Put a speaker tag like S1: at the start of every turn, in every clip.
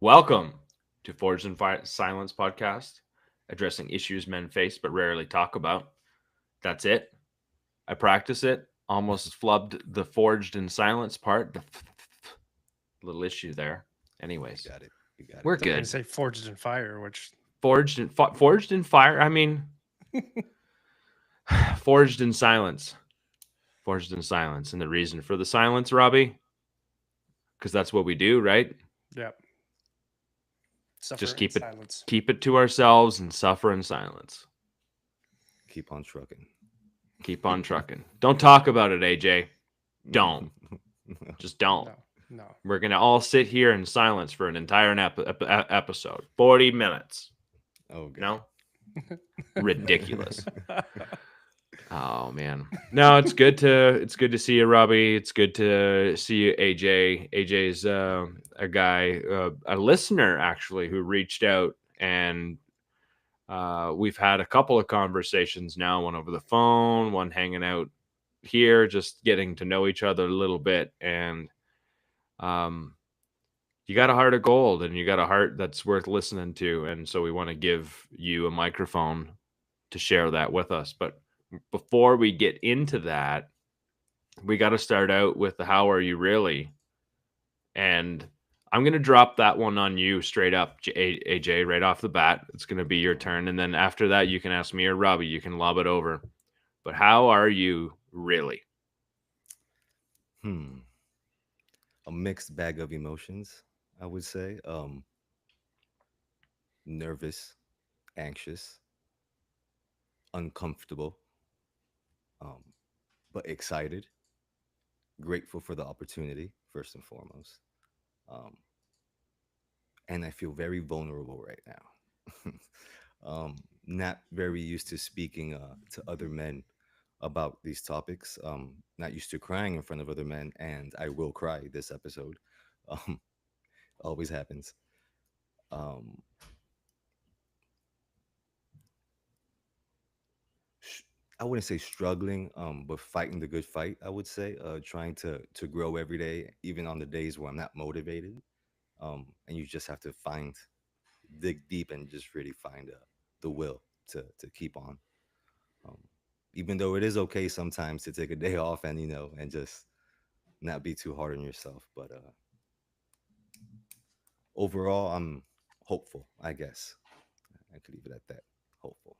S1: Welcome to Forged in Silence podcast, addressing issues men face but rarely talk about. That's it. I practice it. Almost flubbed the Forged in Silence part. Little issue there.
S2: You
S1: Anyways,
S2: got it. You got it.
S1: we're
S3: I thought you were going to
S1: good.
S3: say Forged in Fire, which
S1: Forged in fire. I mean, forged in silence. Forged in silence. And the reason for the silence, Robbie, because that's what we do, right?
S3: yep, suffer
S1: Just
S3: in
S1: keep it
S3: silence.
S1: keep it to ourselves and suffer in silence.
S2: Keep on trucking.
S1: Keep on trucking. Don't talk about it, AJ. Don't. Just don't.
S3: No, no.
S1: We're going to all sit here in silence for an entire episode. 40 minutes.
S2: Oh god.
S1: No? Ridiculous. Oh man. No, it's good to see you, Robbie. It's good to see you, AJ. AJ's a guy, a listener actually, who reached out, and we've had a couple of conversations now, one over the phone, one hanging out here, just getting to know each other a little bit. And um you got a heart of gold, and you got a heart that's worth listening to, and so we want to give you a microphone to share that with us. But before we get into that, we got to start out with the how are you really? And I'm going to drop that one on you straight up, AJ, right off the bat. It's going to be your turn. And then after that, you can ask me or Robbie. You can lob it over. But how are you really?
S2: Hmm. A mixed bag of emotions, I would say. Nervous, anxious, uncomfortable, um, but excited, grateful for the opportunity, first and foremost. Um, and I feel very vulnerable right now. Not very used to speaking to other men about these topics. Not used to crying in front of other men, and I will cry this episode. Um, always happens. Um, sh- I wouldn't say struggling, but fighting the good fight. I would say trying to grow every day, even on the days where I'm not motivated. And you just have to dig deep, and just really find the will to keep on. Um, Even though it is okay sometimes to take a day off, and and just not be too hard on yourself. But overall, I'm hopeful. I guess I could leave it at that. Hopeful.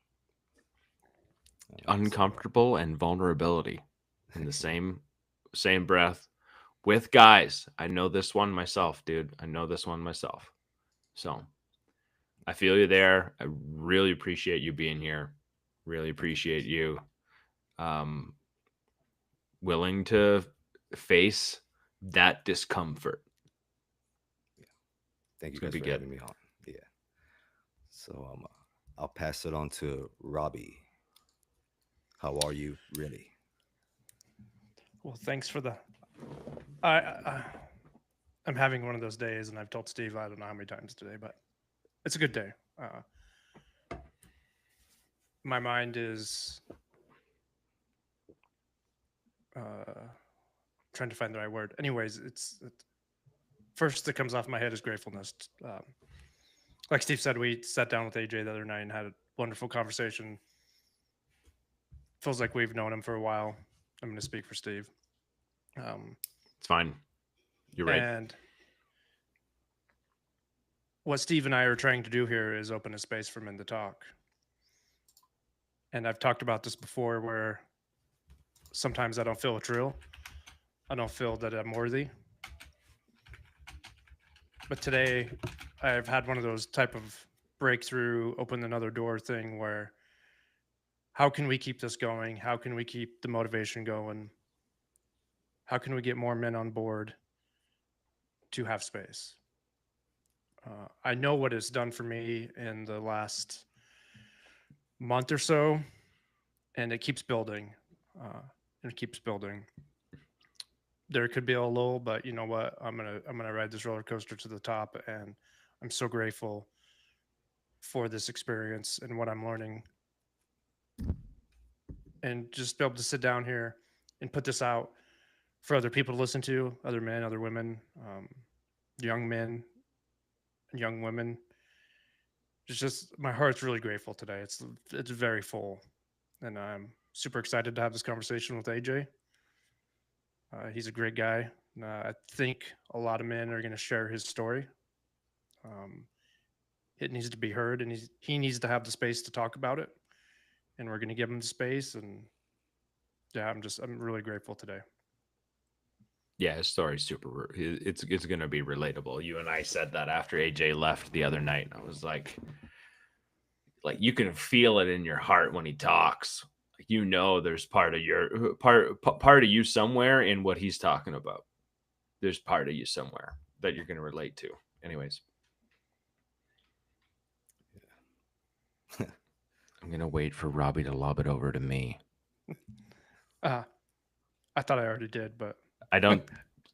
S2: So
S1: Uncomfortable and vulnerability in the same breath with guys. I know this one myself, dude. I know this one myself. So I feel you there. I really appreciate you being here. Really
S2: thank you
S1: appreciate
S2: guys.
S1: you um, willing to face that discomfort.
S2: Yeah, thank
S1: It's
S2: you
S1: gonna
S2: guys
S1: be
S2: for
S1: good.
S2: having me on. Yeah. So I'll pass it on to Robbie. How are you really?
S3: Well, thanks for the. I I'm having one of those days, and I've told Steve I don't know how many times today, but it's a good day. Uh, my mind is uh, trying to find the right word. Anyways, first that comes off my head is gratefulness. Like Steve said, we sat down with AJ the other night and had a wonderful conversation. Feels like we've known him for a while. I'm going to speak for Steve. Um,
S1: It's fine. You're right.
S3: and what Steve and I are trying to do here is open a space for men to talk. And I've talked about this before where sometimes I don't feel it's real. I don't feel that I'm worthy. But today I've had one of those type of breakthrough, open another door thing where how can we keep this going? How can we keep the motivation going? How can we get more men on board to have space? I know what it's done for me in the last month or so, and it keeps building. Uh, and it keeps building. There could be a lull, but you know what? I'm gonna ride this roller coaster to the top, and I'm so grateful for this experience and what I'm learning, and just be able to sit down here and put this out for other people to listen to, other men, other women, young men, young women. It's just my heart's really grateful today. It's very full, and I'm super excited to have this conversation with AJ. He's a great guy. I think a lot of men are going to share his story. Um, it needs to be heard, and he needs to have the space to talk about it. And we're going to give him the space. And yeah, I'm really grateful today.
S1: Yeah, his story's super. It's gonna be relatable. You and I said that after AJ left the other night. I was like you can feel it in your heart when he talks. Like, you know, there's part of you somewhere in what he's talking about. There's part of you somewhere that you're gonna relate to. Anyways, I'm gonna wait for Robbie to lob it over to me.
S3: I thought I already did, but
S1: I don't.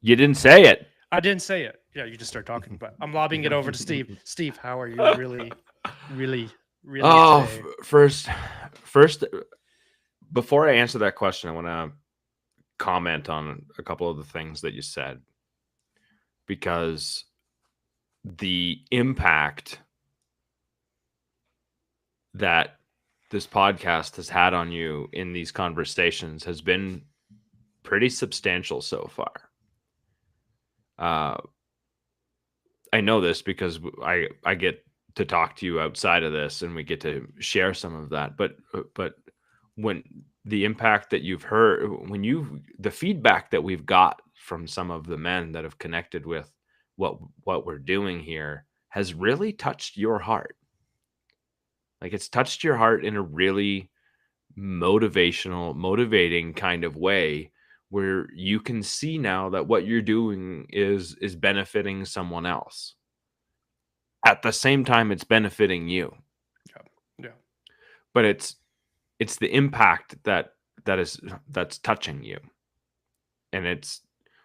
S1: You didn't say it.
S3: I didn't say it. Yeah, you just start talking, but I'm lobbing it over to Steve. Steve, how are you? Really, really, really today?
S1: First, before I answer that question, I want to comment on a couple of the things that you said, because the impact that this podcast has had on you in these conversations has been pretty substantial so far. I know this because I get to talk to you outside of this, and we get to share some of that. But when the impact that you've heard, the feedback that we've got from some of the men that have connected with what we're doing here has really touched your heart. Like, it's touched your heart in a really motivating kind of way, where you can see now that what you're doing is benefiting someone else. At the same time, it's benefiting you.
S3: Yeah.
S1: But it's the impact that's touching you. And it's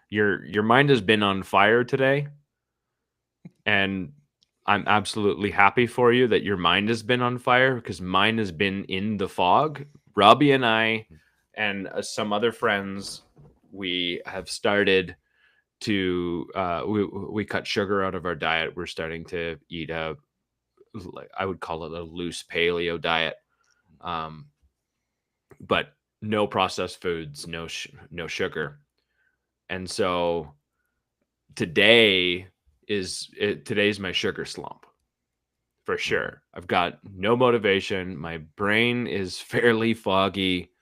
S1: your mind has been on fire today. And I'm absolutely happy for you that your mind has been on fire, because mine has been in the fog. Robbie and I and some other friends, we have started to we cut sugar out of our diet. We're starting to eat I would call it a loose paleo diet, but no processed foods, no sugar. And so today's my sugar slump, for sure. I've got no motivation. My brain is fairly foggy.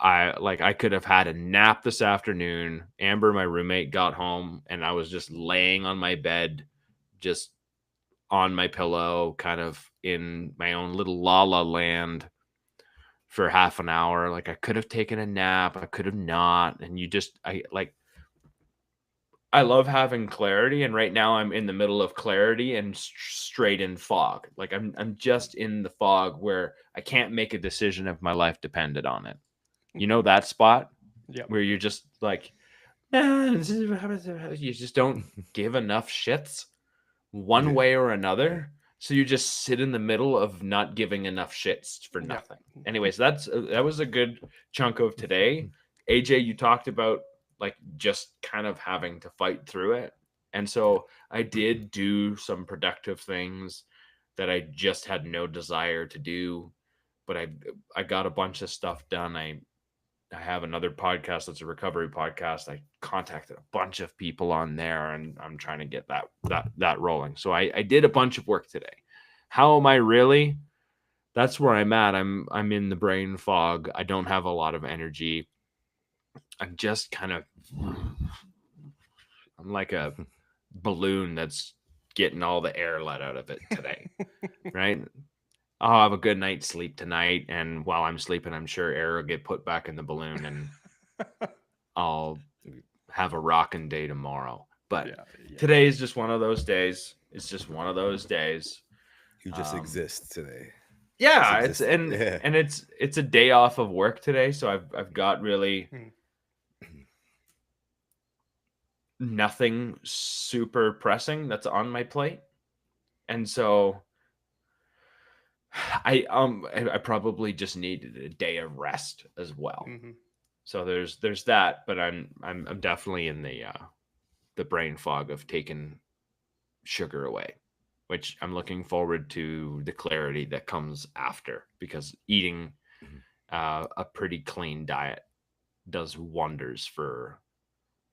S1: I could have had a nap this afternoon. Amber, my roommate, got home, and I was just laying on my bed, just on my pillow, kind of in my own little la la land for half an hour. Like, I could have taken a nap, I could have not. And I love having clarity, and right now I'm in the middle of clarity and straight in fog. Like, I'm just in the fog where I can't make a decision if my life depended on it. You know that spot?
S3: Yeah.
S1: Where you're just like, you just don't give enough shits one way or another. So you just sit in the middle of not giving enough shits for nothing. Anyways, that was a good chunk of today. AJ, you talked about like just kind of having to fight through it. And so I did do some productive things that I just had no desire to do, but I got a bunch of stuff done. I have another podcast that's a recovery podcast. I contacted a bunch of people on there, and I'm trying to get that rolling. So I did a bunch of work today. How am I really? That's where I'm at. I'm in the brain fog. I don't have a lot of energy. I'm just kind of, I'm like a balloon that's getting all the air let out of it today. Right? I'll have a good night's sleep tonight, and while I'm sleeping, I'm sure air will get put back in the balloon, and I'll have a rocking day tomorrow. But today is just one of those days. It's just one of those days.
S2: You just exist today.
S1: Yeah, it's a day off of work today, so I've got really nothing super pressing that's on my plate, and so I probably just needed a day of rest as well. So there's that, but I'm definitely in the brain fog of taking sugar away, which I'm looking forward to the clarity that comes after, because eating
S2: Mhm.
S1: a pretty clean diet does wonders for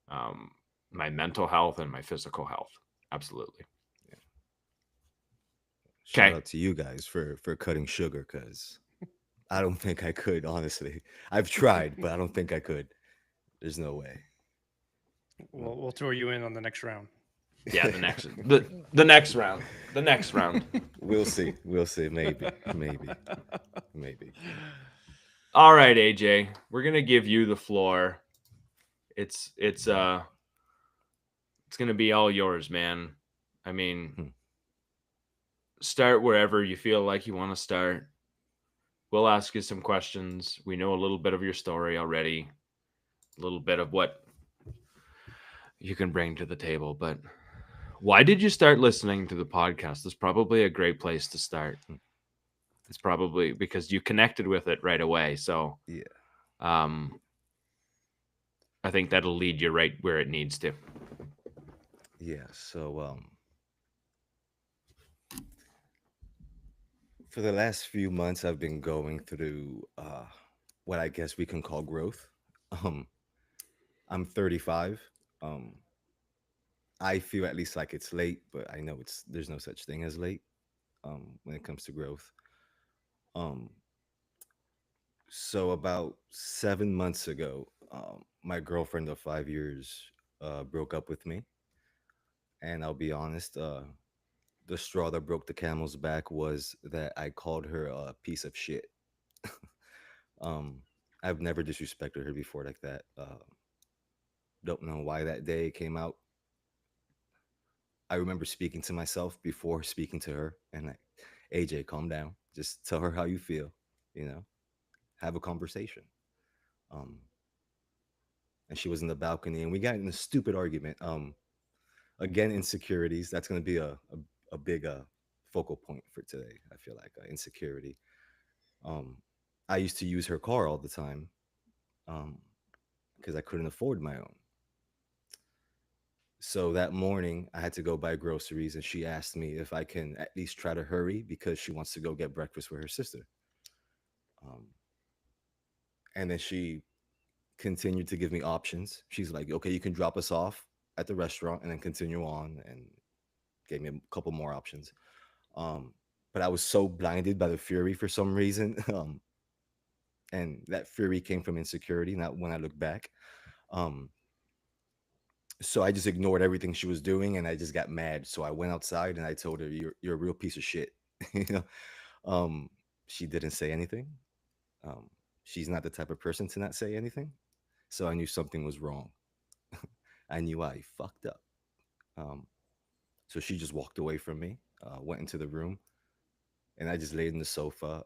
S1: um, my mental health and my physical health. Absolutely.
S2: Yeah. Shout
S1: Okay.
S2: out to you guys for cutting sugar, because I don't think I could, honestly. I've tried, but I don't think I could. There's no way. No
S3: We'll throw you in on the next round.
S1: Yeah,
S2: way.
S1: the next round. The next round.
S2: We'll see. We'll see. Maybe. Maybe. Maybe.
S1: All right, AJ. We're gonna give you the floor. It's it's gonna be all yours, man. I mean,
S2: Hmm.
S1: start wherever you feel like you want to start. We'll ask you some questions. We know a little bit of your story already, a little bit of what you can bring to the table. But why did you start listening to the podcast? It's probably a great place to start.
S2: Hmm.
S1: It's probably because you connected with it right away. So
S2: Yeah.
S1: um, I think that'll lead you right where it needs to.
S2: Yeah. So for the last few months I've been going through what I guess we can call growth. Um I'm 35. Um I feel at least like it's late, but I know it's there's no such thing as late when it comes to growth. Um so about 7 months ago, my girlfriend of 5 years broke up with me, and I'll be honest, the straw that broke the camel's back was that I called her a piece of shit. um I've never disrespected her before like that. Don't know why that day came out. I remember speaking to myself before speaking to her, and like, AJ, calm down. Just tell her how you feel. You know, have a conversation. Um, and she was in the balcony, and we got in a stupid argument. Again, insecurities. That's going to be a big focal point for today. I feel like insecurity. Um, I used to use her car all the time um, because I couldn't afford my own. So that morning, I had to go buy groceries, and she asked me if I can at least try to hurry because she wants to go get breakfast with her sister. Um, and then she continued to give me options. She's like, "Okay, you can drop us off at the restaurant and then continue on," and gave me a couple more options. Um, but I was so blinded by the fury for some reason, and that fury came from insecurity. Not when I look back. Um, so I just ignored everything she was doing, and I just got mad. So I went outside and I told her, "You're a real piece of shit." you know, um, she didn't say anything. Um, she's not the type of person to not say anything. So I knew something was wrong. I knew I fucked up. Um, so she just walked away from me, went into the room, and I just laid in the sofa,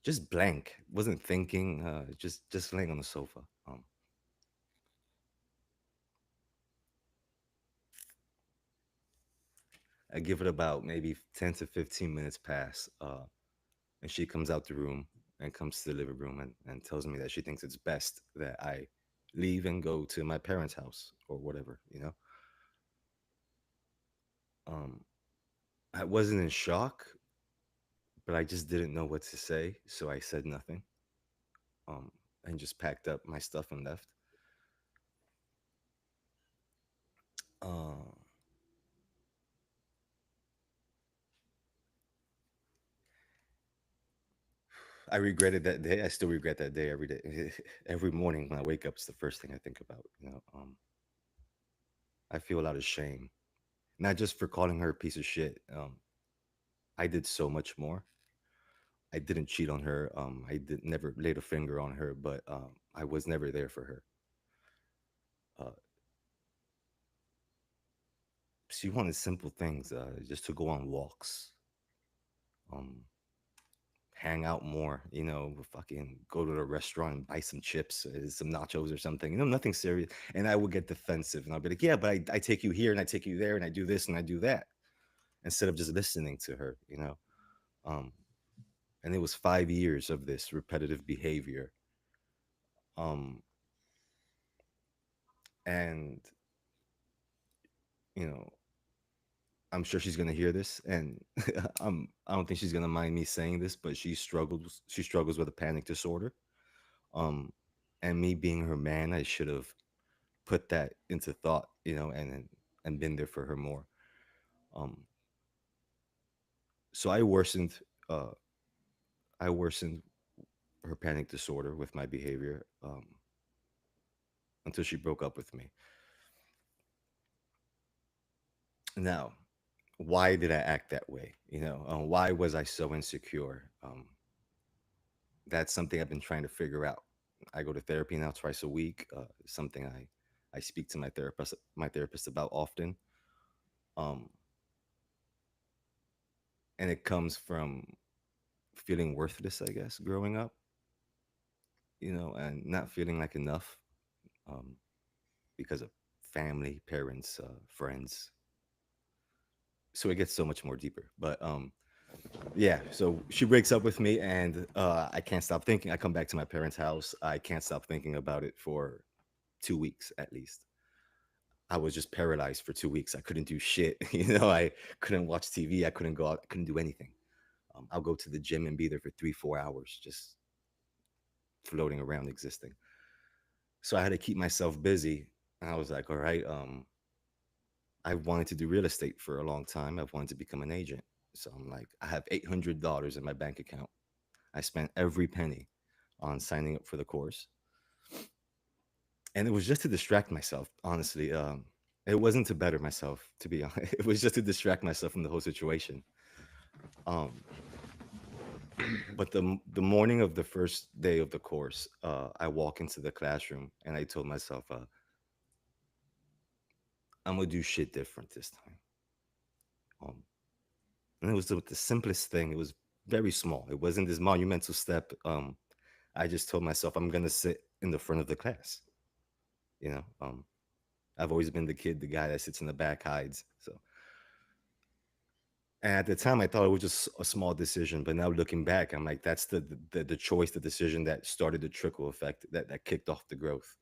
S2: just blank. Wasn't thinking. Just laying on the sofa. I give it about maybe 10 to 15 minutes pass, and she comes out the room and comes to the living room and tells me that she thinks it's best that I leave and go to my parents' house or whatever. Um, I wasn't in shock, but I just didn't know what to say, so I said nothing. Um, and just packed up my stuff and left. Uh, I regretted that day. I still regret that day every day. Every morning when I wake up, it's the first thing I think about. I feel a lot of shame, not just for calling her a piece of shit. I did so much more. I didn't cheat on her. I did never laid a finger on her, but I was never there for her. Uh, she wanted simple things, just to go on walks, um, hang out more. Fucking go to the restaurant and buy some chips, some nachos or something. Nothing serious. And I would get defensive, and I'll be like, "Yeah, but I take you here and I take you there and I do this and I do that," instead of just listening to her. Um, and it was 5 years of this repetitive behavior. Um, and you know, I'm sure she's gonna hear this, and I don't think she's gonna mind me saying this, but she struggles with a panic disorder. Um, and me being her man, I should have put that into thought, and been there for her more. Um, so uh, I worsened her panic disorder with my behavior, until she broke up with me. Now, why did I act that way? Why was I so insecure? That's something I've been trying to figure out. I go to therapy now twice a week. It's something I speak to my therapist about often. Um, and it comes from feeling worthless, I guess, growing up, and not feeling like enough, um, because of family, parents, friends. So it gets so much more deeper. But yeah, so she breaks up with me, and I can't stop thinking. I come back to my parents' house. I can't stop thinking about it for 2 weeks at least. I was just paralyzed for 2 weeks. I couldn't do shit. I couldn't watch TV. I couldn't go out. I couldn't do anything. I'll go to the gym and be there for 3, 4 hours, just floating around existing. So I had to keep myself busy. And I was like, all right, I wanted to do real estate for a long time. I've wanted to become an agent. So I'm like, I have $800 in my bank account. I spent every penny on signing up for the course. And it was just to distract myself, honestly. It wasn't to better myself, to be honest. It was just to distract myself from the whole situation. Um, but the morning of the first day of the course, I walk into the classroom and I told myself, I'm gonna do shit different this time. Um, and it was the simplest thing. It was very small. It wasn't this monumental step. I just told myself I'm gonna sit in the front of the class. You know, um, I've always been the guy that sits in the back, hides. So, and at the time, I thought it was just a small decision. But now looking back, I'm like, that's the choice, the decision that started the trickle effect that kicked off the growth.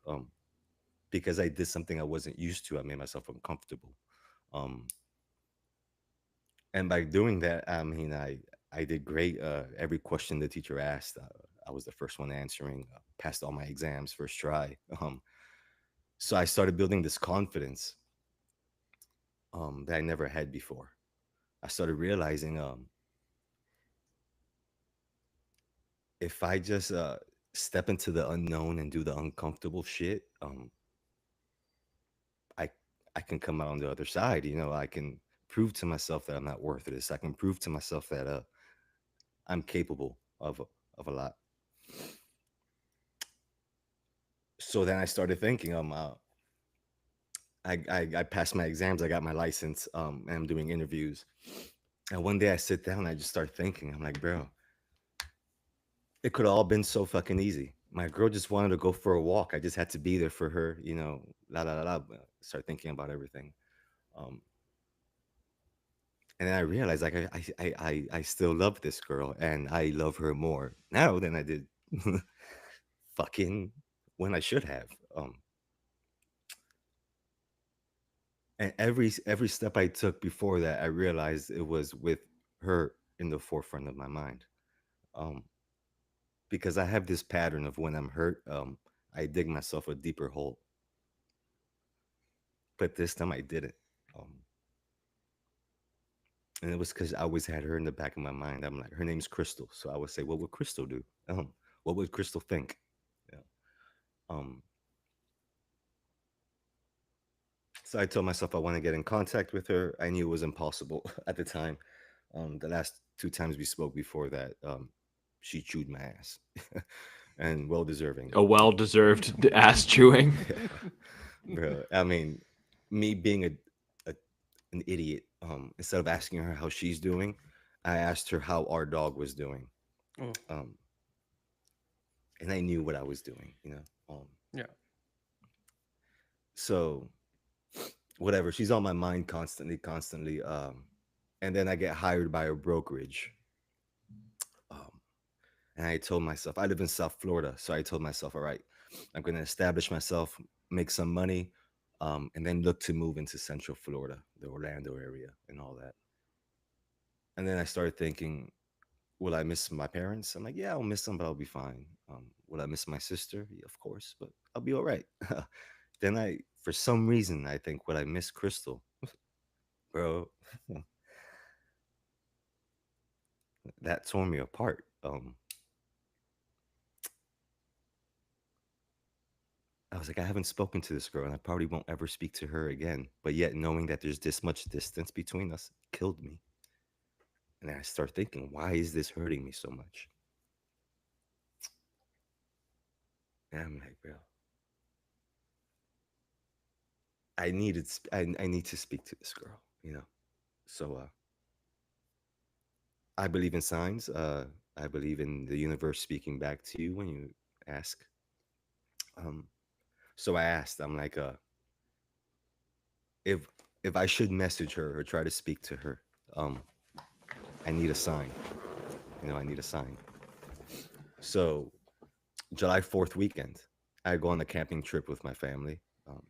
S2: Because I did something I wasn't used to, I made myself uncomfortable. Um, and by doing that, I mean, I did great. Every question the teacher asked, I was the first one answering. Passed all my exams first try. So I started building this confidence, that I never had before. I started realizing, if I just step into the unknown and do the uncomfortable shit, I I can come out on the other side. I can prove to myself that I'm not worth this. I can prove to myself that I'm capable of a lot. So then I started thinking, I passed my exams, I got my license, and I'm doing interviews. And one day I sit down, and I just start thinking, I'm like, bro, it could have all been so fucking easy. My girl just wanted to go for a walk. I just had to be there for her, la la la la. Start thinking about everything. Um, and then I realized, like, I still love this girl, and I love her more now than I did fucking when I should have. And every step I took before that, I realized it was with her in the forefront of my mind. Um, because I have this pattern of when I'm hurt, I dig myself a deeper hole. But this time I didn't. Um, and it was because I always had her in the back of my mind. I'm like, her name's Crystal, so I would say, what would Crystal do? What would Crystal think? Yeah. Um, so I told myself I want to get in contact with her. I knew it was impossible at the time. The last two times we spoke before that, she chewed my ass, and well deserving.
S1: A well-deserved ass chewing.
S2: Bro, I mean, me being a an idiot, instead of asking her how she's doing, I asked her how our dog was doing.
S3: Oh,
S2: Um, and I knew what I was doing.
S3: yeah.
S2: So whatever, she's on my mind constantly. And then I get hired by a brokerage. Um, and I told myself, I live in South Florida, so I told myself, all right, I'm going to establish myself, make some money. and then look to move into Central Florida, the Orlando area, and all that. And then I started thinking, will I miss my parents? I'm like, yeah, I'll miss them, but I'll be fine. Will I miss my sister? Yeah, of course, but I'll be all right. Then for some reason, I think, would I miss Crystal? Bro, that tore me apart. I was like, I haven't spoken to this girl, and I probably won't ever speak to her again. But yet, knowing that there's this much distance between us killed me. And I start thinking, why is this hurting me so much? And I'm like, bro, I need to speak to this girl, you know. So I believe in signs. I believe in the universe speaking back to you when you ask. Um, so I asked. I'm like, if I should message her or try to speak to her, um, I need a sign. You know, I need a sign. So July 4th weekend, I go on a camping trip with my family. Um,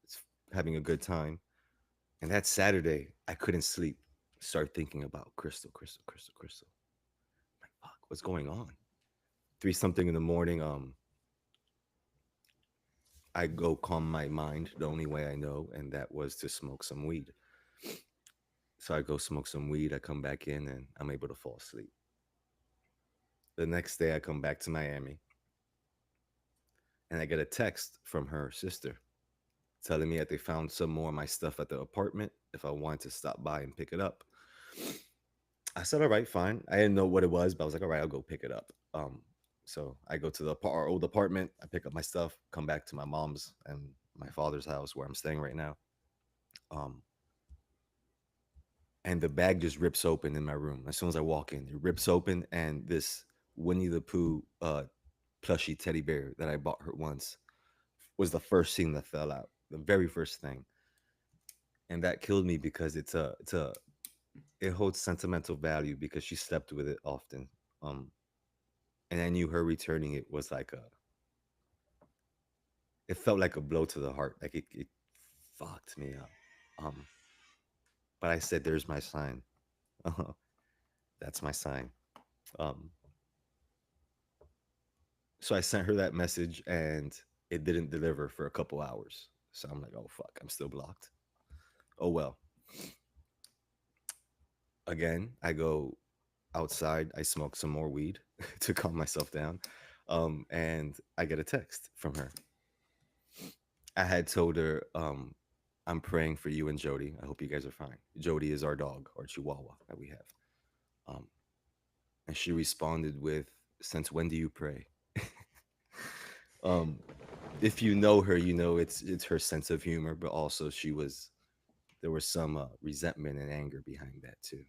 S2: it's having a good time. And that Saturday, I couldn't sleep. Start thinking about Crystal, Crystal, Crystal, Crystal. Like, fuck, what's going on? 3 something in the morning. I go calm my mind the only way I know, and that was to smoke some weed. So I go smoke some weed. I come back in, and I'm able to fall asleep. The next day, I come back to Miami, and I get a text from her sister telling me that they found some more of my stuff at the apartment if I wanted to stop by and pick it up. I said, all right, fine. I didn't know what it was, but I was like, all right, I'll go pick it up. So I go to our old apartment, I pick up my stuff, come back to my mom's and my father's house where I'm staying right now. Um, and the bag just rips open in my room. As soon as I walk in, it rips open, and this Winnie the Pooh plushy teddy bear that I bought her once was the first thing that fell out, the very first thing. And that killed me because it holds sentimental value because she slept with it often. Um, and I knew her returning it was like it felt like a blow to the heart. Like it fucked me up. Um, but I said, "There's my sign. That's my sign." Um, so I sent her that message, and it didn't deliver for a couple hours. So I'm like, "Oh fuck, I'm still blocked." Oh well. Again, I go outside. I smoke some more weed to calm myself down, and I get a text from her. I had told her, I'm praying for you and Jody. I hope you guys are fine. Jody is our dog, our Chihuahua that we have. Um, and she responded with, "Since when do you pray?" um, if you know her, you know it's her sense of humor, but also there was some resentment and anger behind that too.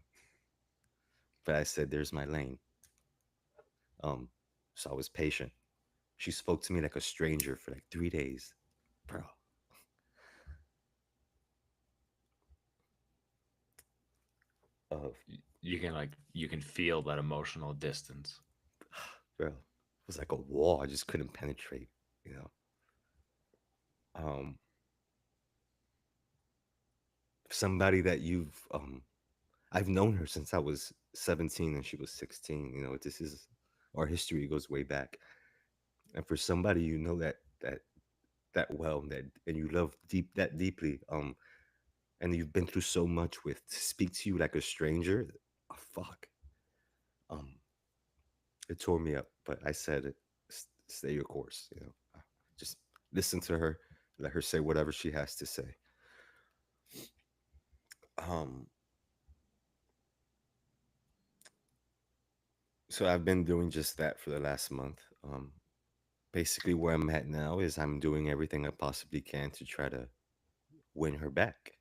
S2: But I said, "There's my lane." Um, so I was patient. She spoke to me like a stranger for like 3 days, bro. Uh,
S1: You can feel that emotional distance.
S2: bro, it was like a wall. I just couldn't penetrate. You know. Um, somebody that I've known her since I was 17 and she was 16. You know, this is our history goes way back. And for somebody you know that well, that and you love deeply, and you've been through so much with, to speak to you like a stranger, oh, fuck. Um, it tore me up, but I said it, stay your course, you know. Just listen to her, let her say whatever she has to say. Um, so I've been doing just that for the last month. Basically where I'm at now is I'm doing everything I possibly can to try to win her back.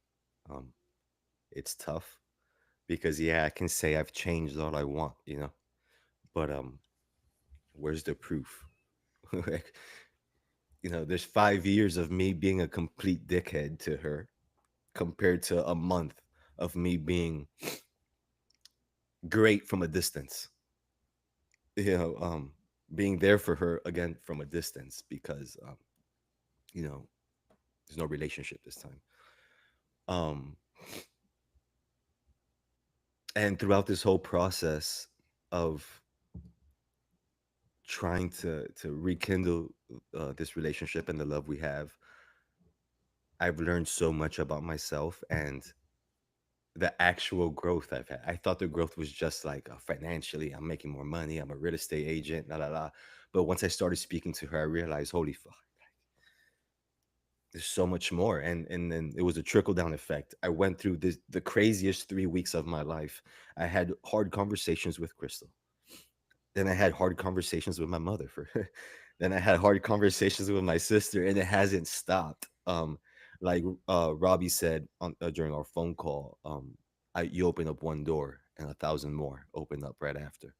S2: Um, it's tough because yeah, I can say I've changed all I want, you know, but where's the proof? Like, you know, there's 5 years of me being a complete dickhead to her compared to a month of me being great from a distance. You know, being there for her again from a distance because you know, There's no relationship this time. Um, and throughout this whole process of trying to rekindle this relationship and the love we have, I've learned so much about myself and the actual growth I've had. I thought the growth was just like financially, I'm making more money, I'm a real estate agent, la la la. But once I started speaking to her, I realized, holy fuck, there's so much more. And then it was a trickle down effect. I went through the craziest 3 weeks of my life. I had hard conversations with Crystal. Then I had hard conversations with my mother for then I had hard conversations with my sister, and it hasn't stopped. Like Robbie said on during our phone call, you open up one door and 1,000 more open up right after.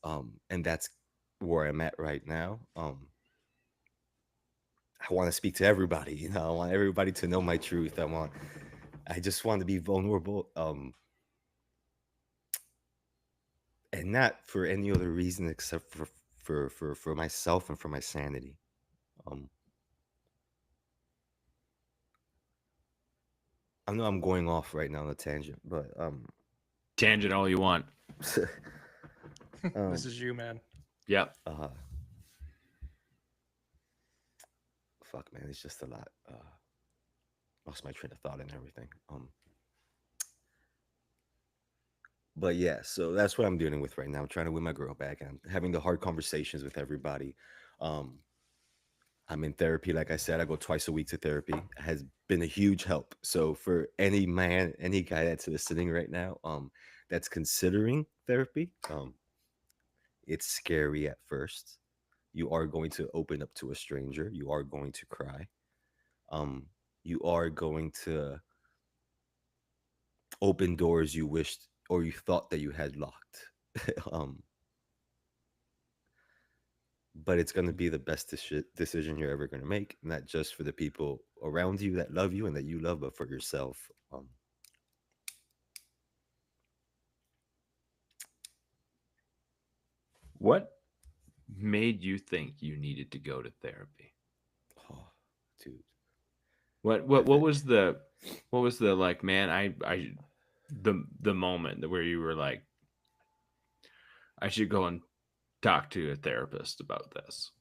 S2: And that's where I'm at right now. I want to speak to everybody, you know, I want everybody to know my truth. I just want to be vulnerable. And not for any other reason except for myself and for my sanity. Um, I know I'm going off right now on a tangent, but
S1: Tangent all you want.
S3: This is you, man.
S1: Yep.
S2: Fuck, man, it's just a lot. Lost my train of thought and everything. But yeah, so that's what I'm dealing with right now. I'm trying to win my girl back. I'm having the hard conversations with everybody. Um, I'm in therapy. Like I said, I go twice a week to therapy. It has been a huge help. So for any man, any guy that's listening right now, that's considering therapy, it's scary at first. You are going to open up to a stranger. You are going to cry. Um, you are going to open doors you wished or you thought that you had locked. um, but it's going to be the best decision you're ever going to make, not just for the people around you that love you and that you love, but for yourself.
S1: What made you think you needed to go to therapy?
S2: Oh, dude.
S1: What was the like, man, I the moment where you were like, I should go and talk to a therapist about this?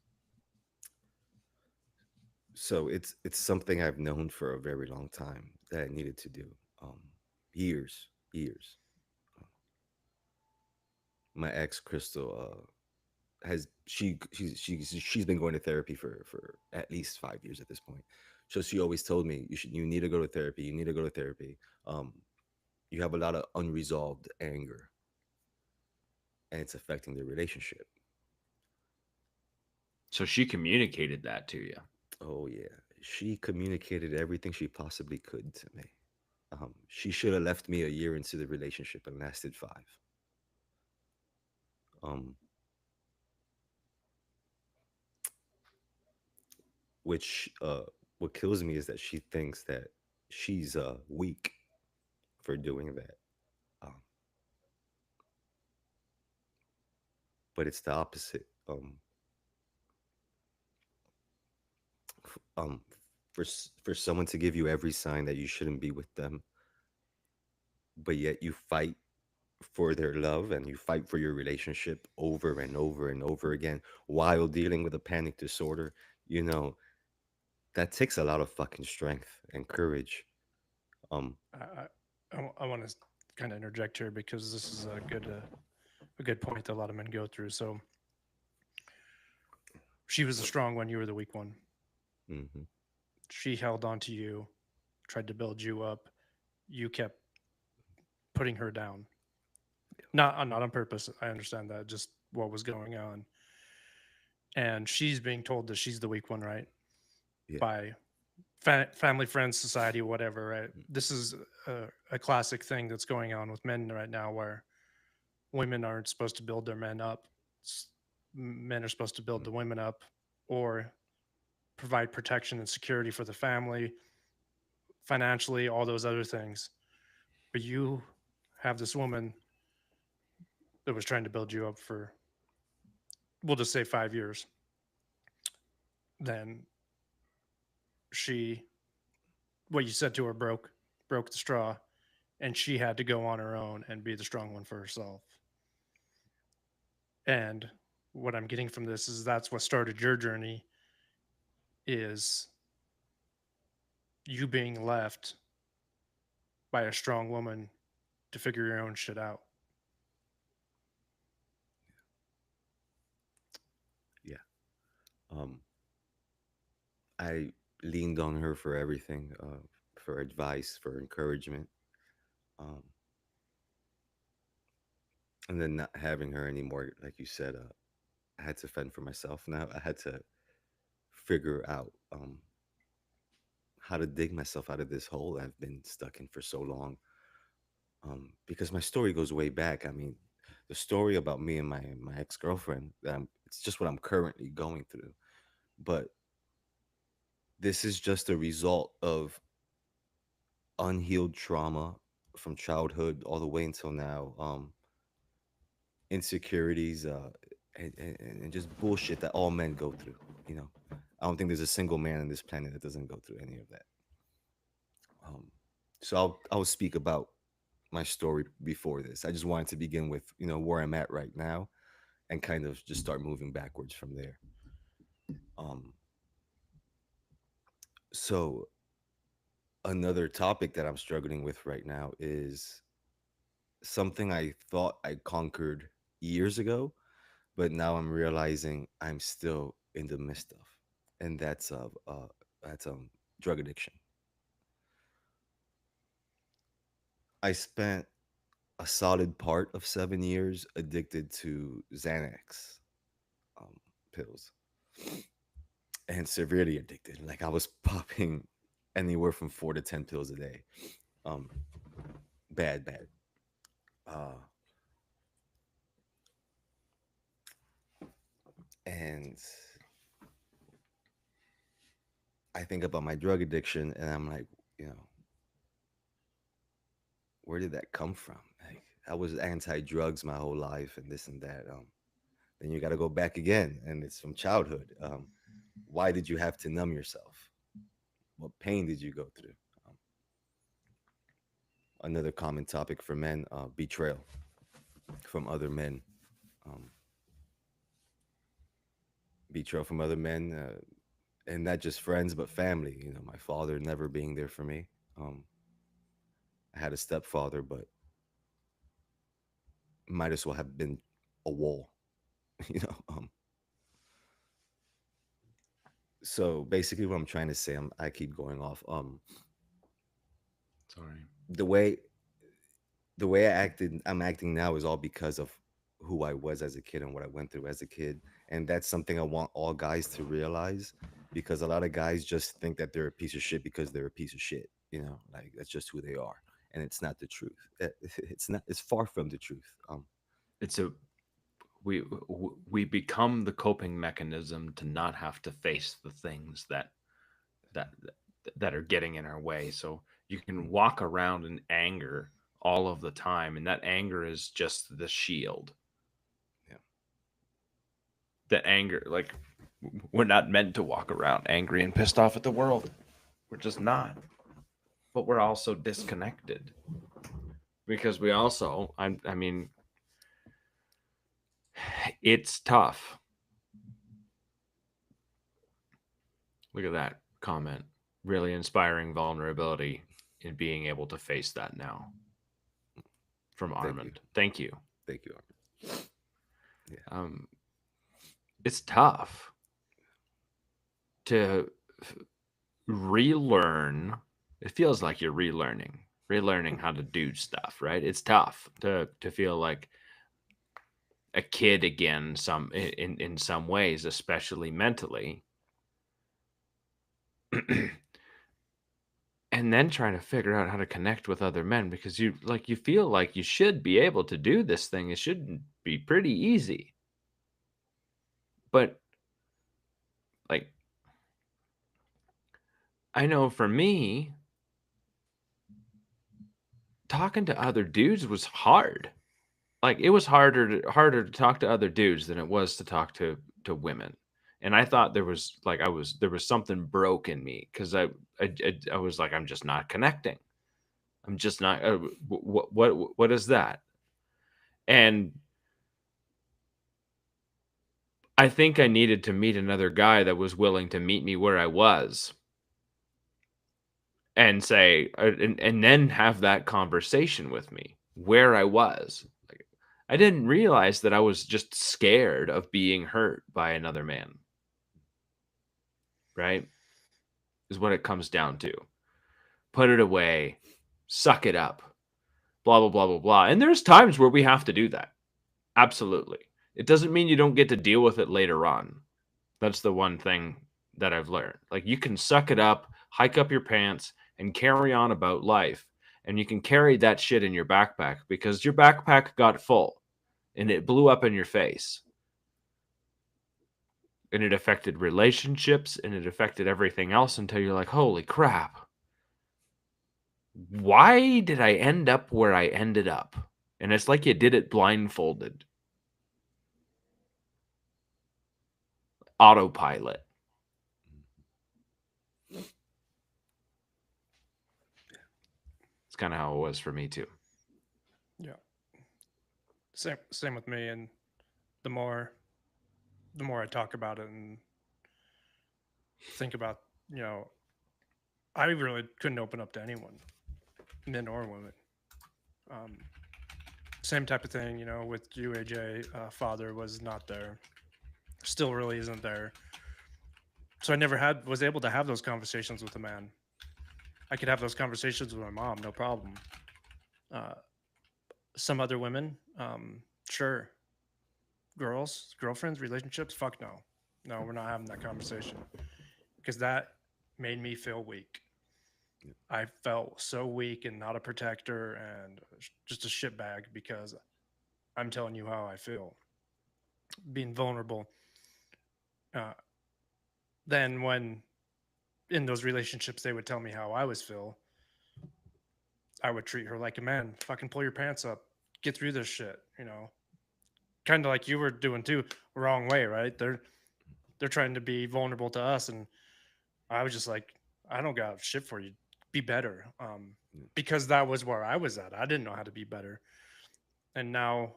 S2: So it's something I've known for a very long time that I needed to do. Years. My ex Crystal has she's been going to therapy for at least 5 years at this point. So she always told me you need to go to therapy. You need to go to therapy. You have a lot of unresolved anger, and it's affecting the relationship.
S1: So she communicated that to you.
S2: Oh yeah, she communicated everything she possibly could to me. She should have left me a year into the relationship and lasted 5. Um, which what kills me is that she thinks that she's weak for doing that. Um, but it's the opposite. Um, for someone to give you every sign that you shouldn't be with them, but yet you fight for their love and you fight for your relationship over and over and over again while dealing with a panic disorder, you know, that takes a lot of fucking strength and courage. Um,
S3: I want to kind of interject here because this is a good point that a lot of men go through. So she was the strong one, you were the weak one.
S2: mhm.
S3: She held on to you, tried to build you up. You kept putting her down. Not on purpose. I understand that. Just what was going on. And she's being told that she's the weak one, right?
S2: Yeah.
S3: By family, friends, society, whatever, right? This is a classic thing that's going on with men right now where women aren't supposed to build their men up. Men are supposed to build the women up or provide protection and security for the family, financially, all those other things. But you have this woman that was trying to build you up for, we'll just say 5 years. Then she what you said to her broke the straw, and she had to go on her own and be the strong one for herself. And what I'm getting from this is that's what started your journey, is you being left by a strong woman to figure your own shit out.
S2: Yeah. I leaned on her for everything, for advice, for encouragement. Um, and then not having her anymore, like you said, I had to fend for myself. Now I had to figure out how to dig myself out of this hole I've been stuck in for so long. Because my story goes way back. I mean, the story about me and my ex girlfriend, it's just what I'm currently going through. But this is just a result of unhealed trauma from childhood all the way until now. Insecurities, and just bullshit that all men go through. You know, I don't think there's a single man on this planet that doesn't go through any of that. So I'll speak about my story before this. I just wanted to begin with, where I'm at right now, and kind of just start moving backwards from there. So another topic that I'm struggling with right now is something I thought I conquered years ago, but now I'm realizing I'm still in the midst of, and that's drug addiction. I spent a solid part of 7 years addicted to Xanax pills, and severely addicted. Like I was popping anywhere from 4 to 10 pills a day. Um, bad. Uh, and I think about my drug addiction, and I'm like, where did that come from? Like, I was anti-drugs my whole life, and this and that. Then you got to go back again, and it's from childhood. Why did you have to numb yourself? What pain did you go through? Another common topic for men: betrayal from other men. Um, Betrayal from other men, and not just friends, but family. My father never being there for me. I had a stepfather, but might as well have been a wall, you know. So basically, what I'm trying to say, I keep going off.
S1: Sorry.
S2: The way I'm acting now is all because of who I was as a kid and what I went through as a kid, and that's something I want all guys to realize, because a lot of guys just think that they're a piece of shit because they're a piece of shit. Like that's just who they are, and it's not the truth. It's not. It's far from the truth.
S1: It's a we become the coping mechanism to not have to face the things that that are getting in our way. So you can walk around in anger all of the time, and that anger is just the shield.
S2: Yeah.
S1: That anger, like, we're not meant to walk around angry and pissed off at the world. We're just not. But we're also disconnected because we also, I mean, it's tough. Look at that comment. Really inspiring vulnerability in being able to face that now. From Armand. Thank you.
S2: Thank you, Armand.
S1: Yeah. It's tough to relearn. It feels like you're relearning how to do stuff, right? It's tough to feel like a kid again, in some ways, especially mentally. And then trying to figure out how to connect with other men, because you feel like you should be able to do this thing. It shouldn't be pretty easy. But like, I know for me, talking to other dudes was hard. Like, it was harder to talk to other dudes than it was to talk to women. And I thought there was like there was something broke in me because I was like, I'm just not connecting. I'm just not. What is that? And I think I needed to meet another guy that was willing to meet me where I was and say, and then have that conversation with me where I was. Like, I didn't realize that I was just scared of being hurt by another man. Right? Is what it comes down to. Put it away, suck it up, blah, blah, blah, blah, blah. And there's times where we have to do that. Absolutely. It doesn't mean you don't get to deal with it later on. That's the one thing that I've learned. Like, you can suck it up, hike up your pants, and carry on about life. And you can carry that shit in your backpack because your backpack got full and it blew up in your face. And it affected relationships and it affected everything else until you're like, holy crap. Why did I end up where I ended up? And it's like you did it blindfolded. Autopilot. It's kind of how it was for me too.
S3: Yeah. Same with me. And the more I talk about it and think about, I really couldn't open up to anyone, men or women. Same type of thing, with you, AJ. Father was not there, still really isn't there. So I never was able to have those conversations with a man. I could have those conversations with my mom, no problem. Some other women, sure. Girlfriends, relationships, fuck no. No, we're not having that conversation because that made me feel weak. I felt so weak and not a protector and just a shitbag because I'm telling you how I feel. Being vulnerable. Then when in those relationships they would tell me how I was feel, I would treat her like a man. Fucking pull your pants up. Get through this shit, Kind of like you were doing too. Wrong way, right? They're trying to be vulnerable to us and I was just like, I don't got shit for you. Be better. Because that was where I was at. I didn't know how to be better. And now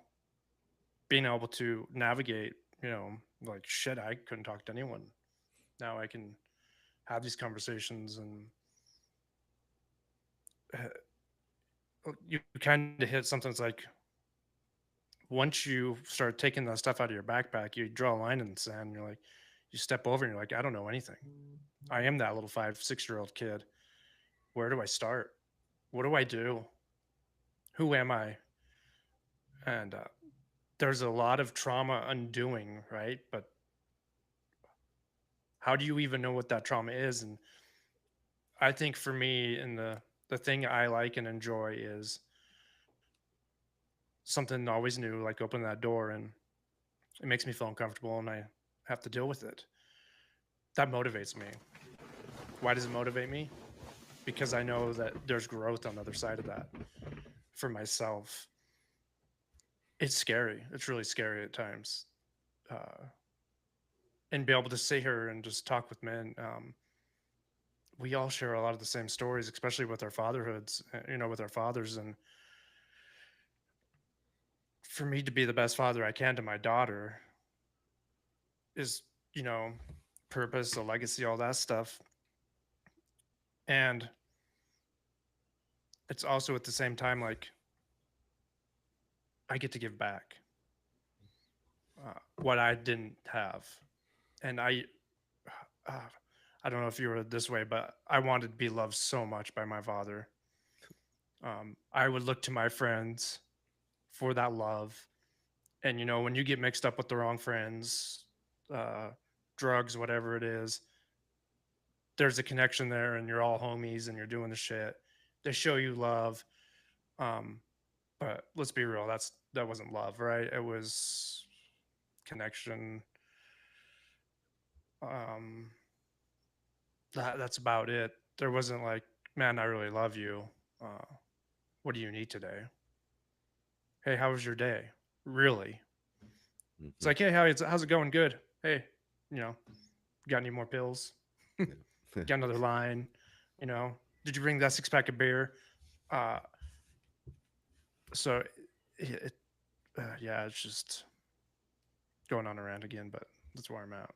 S3: being able to navigate, like shit, I couldn't talk to anyone. Now I can have these conversations and you kind of hit something that's like, once you start taking that stuff out of your backpack, you draw a line in the sand and you're like, you step over and you're like, I don't know anything. I am that little 5-6-year-old kid. Where do I start? What do I do? Who am I? And there's a lot of trauma undoing, right? But how do you even know what that trauma is? And I think for me, and the thing I like and enjoy is something always new, like open that door and it makes me feel uncomfortable and I have to deal with it. That motivates me. Why does it motivate me? Because I know that there's growth on the other side of that for myself. It's scary. It's really scary at times. And be able to sit here and just talk with men. We all share a lot of the same stories, especially with our fatherhoods, with our fathers. And for me to be the best father I can to my daughter is, purpose, a legacy, all that stuff. And it's also at the same time, like, I get to give back what I didn't have. And I don't know if you were this way, but I wanted to be loved so much by my father. I would look to my friends for that love. And, when you get mixed up with the wrong friends, drugs, whatever it is, there's a connection there and you're all homies and you're doing the shit. They show you love. But let's be real, that wasn't love, right? It was connection. That's about it. There wasn't like, man, I really love you. What do you need today? Hey, how was your day? Really? It's like, hey, how's it going? Good. Hey, you know, got any more pills?
S2: Yeah.
S3: Got another line? You know, did you bring that 6 pack of beer? Uh, so, it, yeah, it's just going on a rant again, but that's where I'm at.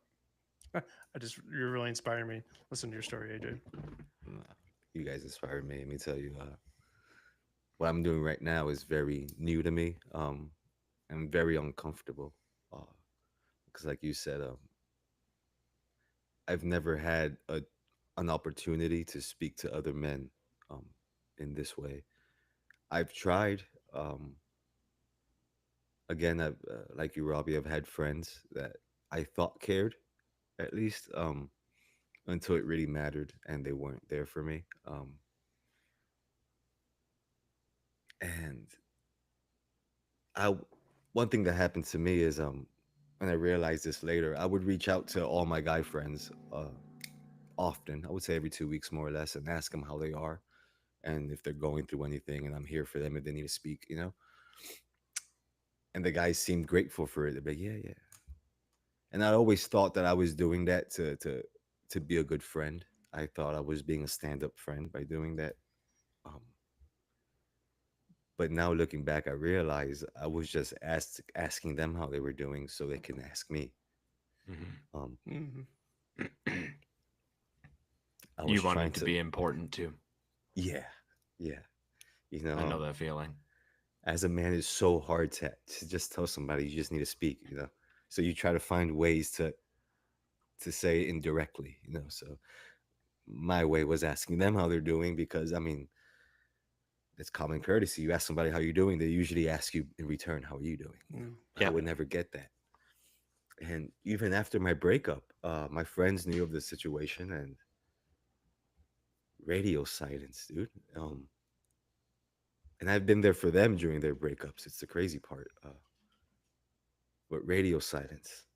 S3: You're really inspiring me. Listen to your story, AJ.
S2: Nah, you guys inspired me. Let me tell you, what I'm doing right now is very new to me. I'm very uncomfortable. Because, like you said, I've never had an opportunity to speak to other men, um, in this way. I've tried. Again, like you, Robbie, I've had friends that I thought cared, at least, until it really mattered, and they weren't there for me. And I one thing that happened to me is, and I realized this later, I would reach out to all my guy friends, often. I would say every 2 weeks, more or less, and ask them how they are and if they're going through anything, and I'm here for them if they need to speak, you know. And the guys seemed grateful for it. They'd be like, yeah, yeah. And I always thought that I was doing that to be a good friend. I thought I was being a stand up friend by doing that. Um, but now looking back, I realize I was just asking them how they were doing so they can ask me.
S1: Mhm.
S2: Um,
S3: Hmm.
S2: I was
S1: You
S2: trying
S1: wanted to
S2: to,
S1: be important too.
S2: yeah, yeah. You know,
S1: I know that feeling.
S2: as a man, it's so hard to just tell somebody you just need to speak. You know, so you try to find ways to say indirectly. You know, so my way was asking them how they're doing because I mean it's common courtesy. You ask somebody how you're doing, they usually ask you in return, "How are you doing?" You know,
S3: Mm.
S2: I
S1: Yep.
S2: would never get that. And even after my breakup, my friends knew of the situation and radio silence, dude. And I've been there for them during their breakups. It's the crazy part. But radio silence.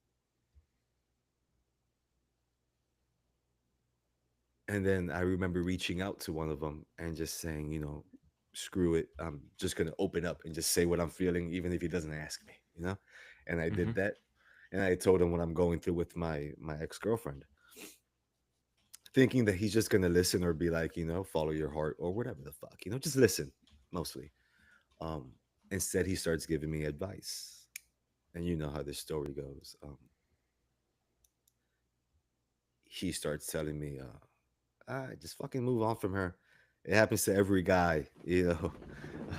S2: And then I remember reaching out to one of them and just saying, you know, screw it. I'm just going to open up and just say what I'm feeling, even if he doesn't ask me, you know? And I did
S1: Hmm.
S2: that. And I told him what I'm going through with my ex girlfriend, thinking that he's just going to listen or be like, you know, follow your heart or whatever the fuck, you know, just listen mostly. Um, Instead, he starts giving me advice. And you know how this story goes. He starts telling me, just fucking move on from her. It happens to every guy, you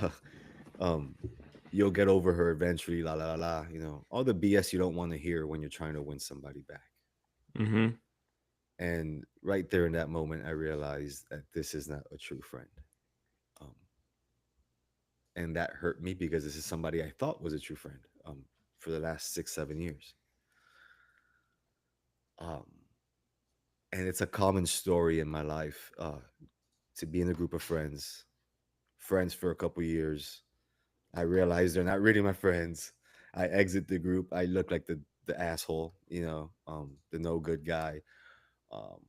S2: know. um, you'll get over her eventually, la la la la. You know, all the BS you don't want to hear when you're trying to win somebody back.
S1: Hmm.
S2: And right there in that moment, I realized that this is not a true friend. Um, and that hurt me because this is somebody I thought was a true friend, for the last 6, 7 years. Um, and it's a common story in my life, to be in a group of friends for a couple years. I realize they're not really my friends. I exit the group. I look like the asshole, you know, the no good guy. Um,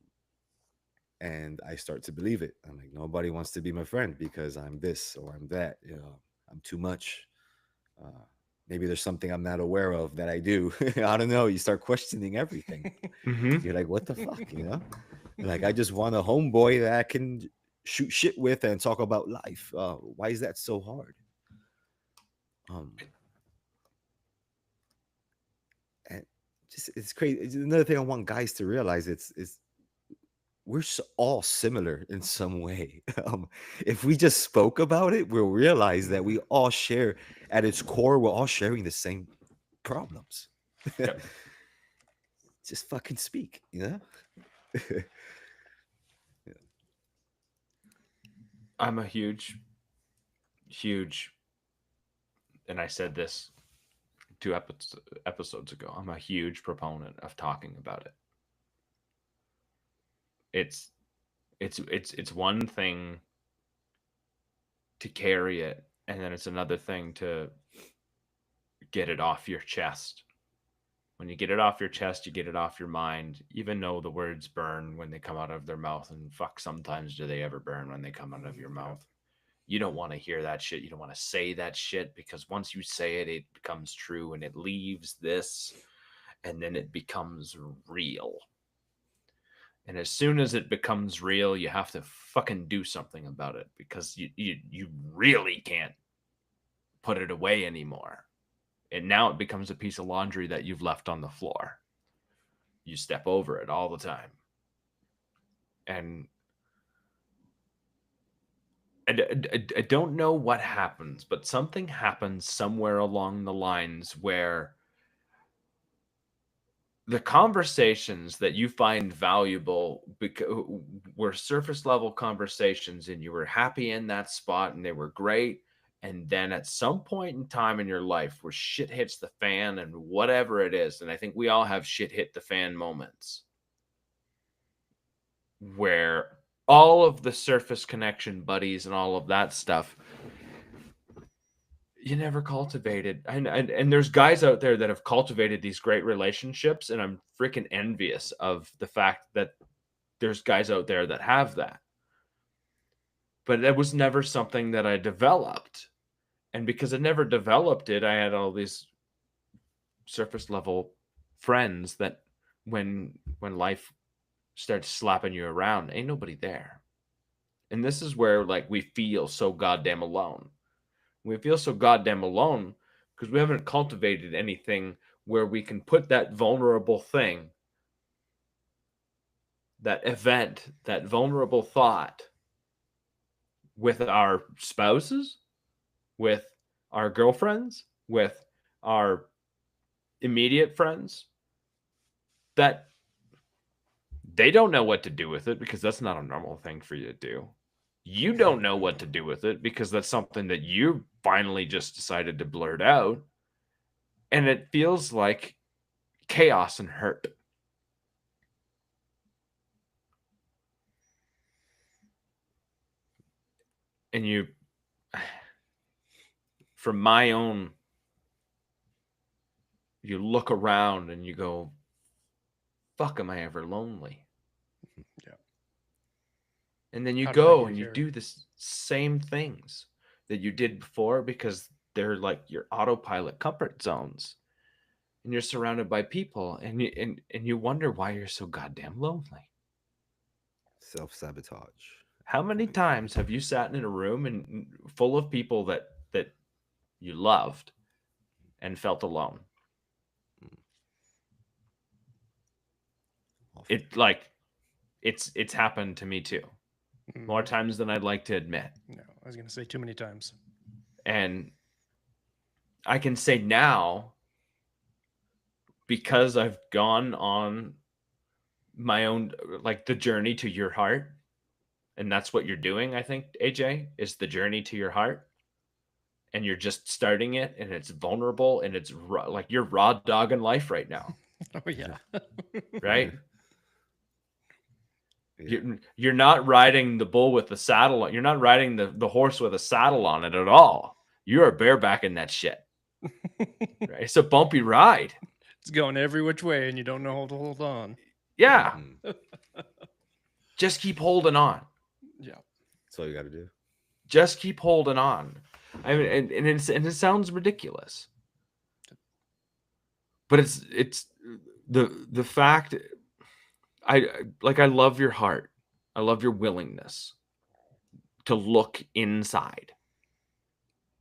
S2: and I start to believe it. I'm like, nobody wants to be my friend because I'm this or I'm that. You know, I'm too much. Uh, Maybe there's something I'm not aware of that I do. I don't know. You start questioning everything.
S1: Hmm.
S2: You're like, what the fuck, you know? Like, I just want a homeboy that I can shoot shit with and talk about life. Why is that so hard? Um, and just it's crazy. It's another thing I want guys to realize. It's we're all similar in some way. If we just spoke about it, we'll realize that
S3: Mhm.
S2: we all share, at its core, we're all sharing the same problems.
S1: Yep.
S2: Just fucking speak, you know? Yeah.
S1: I'm a huge, and I said this two episodes ago. I'm a huge proponent of talking about it. It's it's one thing to carry it, and then it's another thing to get it off your chest. When you get it off your chest, you get it off your mind, even though the words burn when they come out of their mouth. And fuck, sometimes do they ever burn when they come out of your mouth. You don't want to hear that shit. You don't want to say that shit because once you say it, it becomes true and it leaves this and then it becomes real. And as soon as it becomes real, you have to fucking do something about it, because you really can't put it away anymore. And now it becomes a piece of laundry that you've left on the floor. You step over it all the time. And I don't know what happens, but something happens somewhere along the lines where the conversations that you find valuable were surface level conversations, and you were happy in that spot and they were great. And then at some point in time in your life where shit hits the fan and whatever it is, and I think we all have shit hit the fan moments, where all of the surface connection buddies and all of that stuff you never cultivated. And there's guys out there that have cultivated these great relationships, and I'm freaking envious of the fact that there's guys out there that have that. But it was never something that I developed. And because I never developed it, I had all these surface level friends that when life starts slapping you around, ain't nobody there. And this is where like we feel so goddamn alone. We feel so goddamn alone because we haven't cultivated anything where we can put that vulnerable thing, that event, that vulnerable thought with our spouses, with our girlfriends, with our immediate friends, that they don't know what to do with it because that's not a normal thing for you to do. You don't know what to do with it because that's something that you finally just decided to blurt out. And it feels like chaos and hurt. And you, from my own, you look around and you go, fuck, am I ever lonely?
S3: Yeah.
S1: And then you
S3: How did I
S1: go
S3: get
S1: and you
S3: here?
S1: do the same things that you did before because they're like your autopilot comfort zones. And you're surrounded by people, and you wonder why you're so goddamn lonely.
S2: Self-sabotage.
S1: How many times have you sat in a room and full of people that you loved and felt alone?
S2: Often.
S1: It's happened to me too. More times than I'd like to admit.
S3: No, I was gonna say too many times.
S1: And I can say now, because I've gone on my own, like the journey to your heart, and that's what you're doing, I think, AJ, is the journey to your heart. And you're just starting it, and it's vulnerable, and it's like you're raw dogging life right now.
S3: Oh yeah.
S1: Right?
S2: Yeah.
S1: You're not riding the bull with the saddle. You're not riding the horse with a saddle on it at all. You are barebacking that shit. Right? It's a bumpy ride.
S3: It's going every which way, and you don't know how to hold on.
S1: Yeah.
S2: Mhm.
S1: Just keep holding on.
S3: Yeah.
S2: That's all you got to do.
S1: Just keep holding on. I mean, and it sounds ridiculous, but it's the fact. I love your heart. I love your willingness to look inside,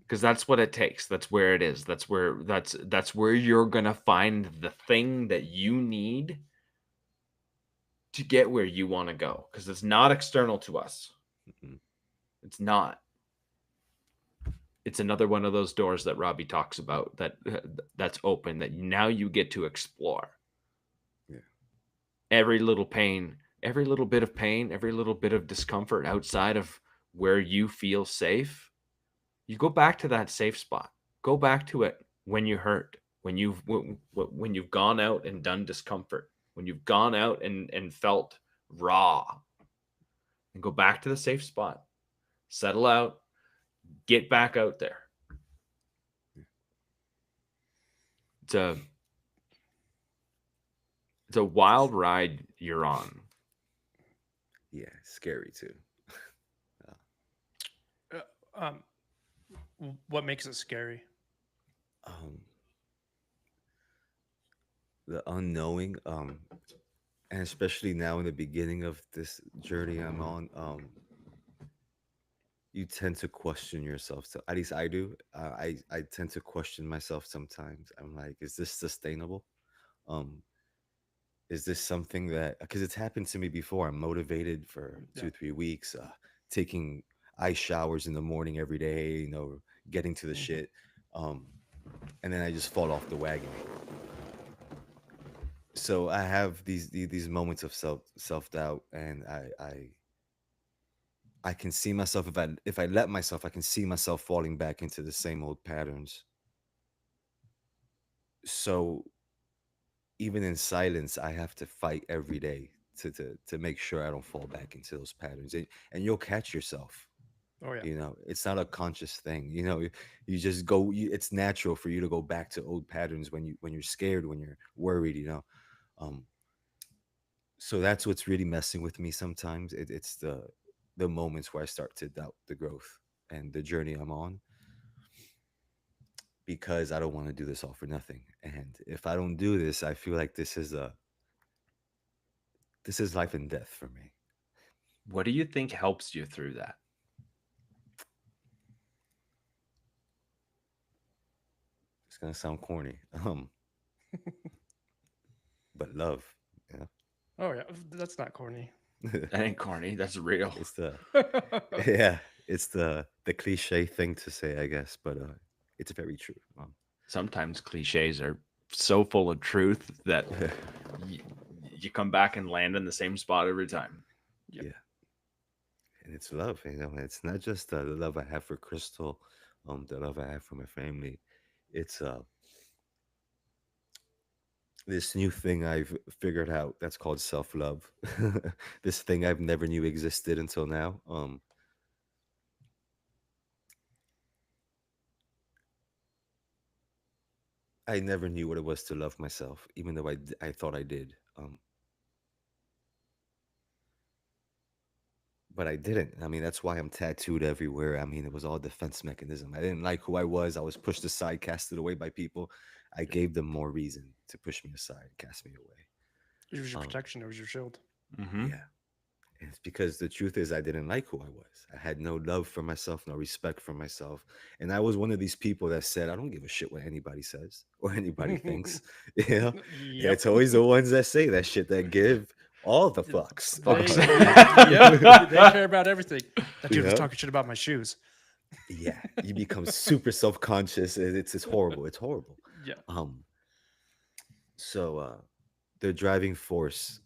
S1: because that's what it takes. That's where it is. That's where you're gonna find the thing that you need to get where you want to go, because it's not external to us.
S2: Mhm.
S1: It's not. It's another one of those doors that Robbie talks about that's open, that now you get to explore.
S2: Yeah.
S1: Every little pain, every little bit of pain, every little bit of discomfort outside of where you feel safe, you go back to that safe spot. Go back to it when you hurt, when you've gone out and done discomfort, when you've gone out and felt raw, and go back to the safe spot. Settle out, get back out there. It's a wild ride you're on.
S2: Yeah, scary too.
S3: What makes it scary?
S2: Um, the unknowing, and especially now in the beginning of this journey I'm on, you tend to question yourself. So at least I do. I tend to question myself sometimes. I'm like, is this sustainable? Um, is this something that, because it's happened to me before? I'm motivated for
S3: Yeah.
S2: 2 3 weeks, taking ice showers in the morning every day, getting to the
S3: Mhm.
S2: shit, um, and then I just fall off the wagon. So I have these moments of self doubt, and I can see myself, if I let myself, I can see myself falling back into the same old patterns. So even in silence, I have to fight every day to make sure I don't fall back into those patterns. And you'll catch yourself.
S3: Oh yeah.
S2: It's not a conscious thing. You just go. It's natural for you to go back to old patterns when you're scared, when you're worried. Um, so that's what's really messing with me sometimes. It's the moments where I start to doubt the growth and the journey I'm on, because I don't want to do this all for nothing. And if I don't do this, I feel like this is life and death for me.
S1: What do you think helps you through that?
S2: It's gonna sound corny, but love, you
S3: Oh yeah. That's not corny.
S2: know,
S1: That ain't corny. That's real.
S2: it's the yeah, it's the cliche thing to say, I guess, but it's very true.
S1: Sometimes cliches are so full of truth that y- you come back and land in the same spot every time.
S3: Yep.
S2: Yeah, and it's love. It's not just the love I have for Crystal, the love I have for my family. It's this new thing I've figured out that's called self love. This thing I've never knew existed until now. I never knew what it was to love myself, even though I thought I did. But I didn't. I mean, that's why I'm tattooed everywhere. I mean, it was all defense mechanism. I didn't like who I was. I was pushed aside, casted away by people. I
S3: Yep.
S2: gave them more reason to push me aside, cast me away.
S3: It was your
S2: Um,
S3: protection. It was your shield.
S1: Mm-hmm.
S2: yeah. And it's because the truth is, I didn't like who I was. I had no love for myself, no respect for myself. And I was one of these people that said, I don't give a shit what anybody says or anybody thinks. You know,
S3: Yep.
S2: it's always the ones that say that shit that give all the fucks.
S1: Fucks.
S3: Yep. They care about everything. That dude was
S2: Yeah.
S3: talking shit about my shoes.
S2: Yeah, you become super self-conscious. It's horrible. It's horrible.
S3: Yeah.
S2: Um, so the driving force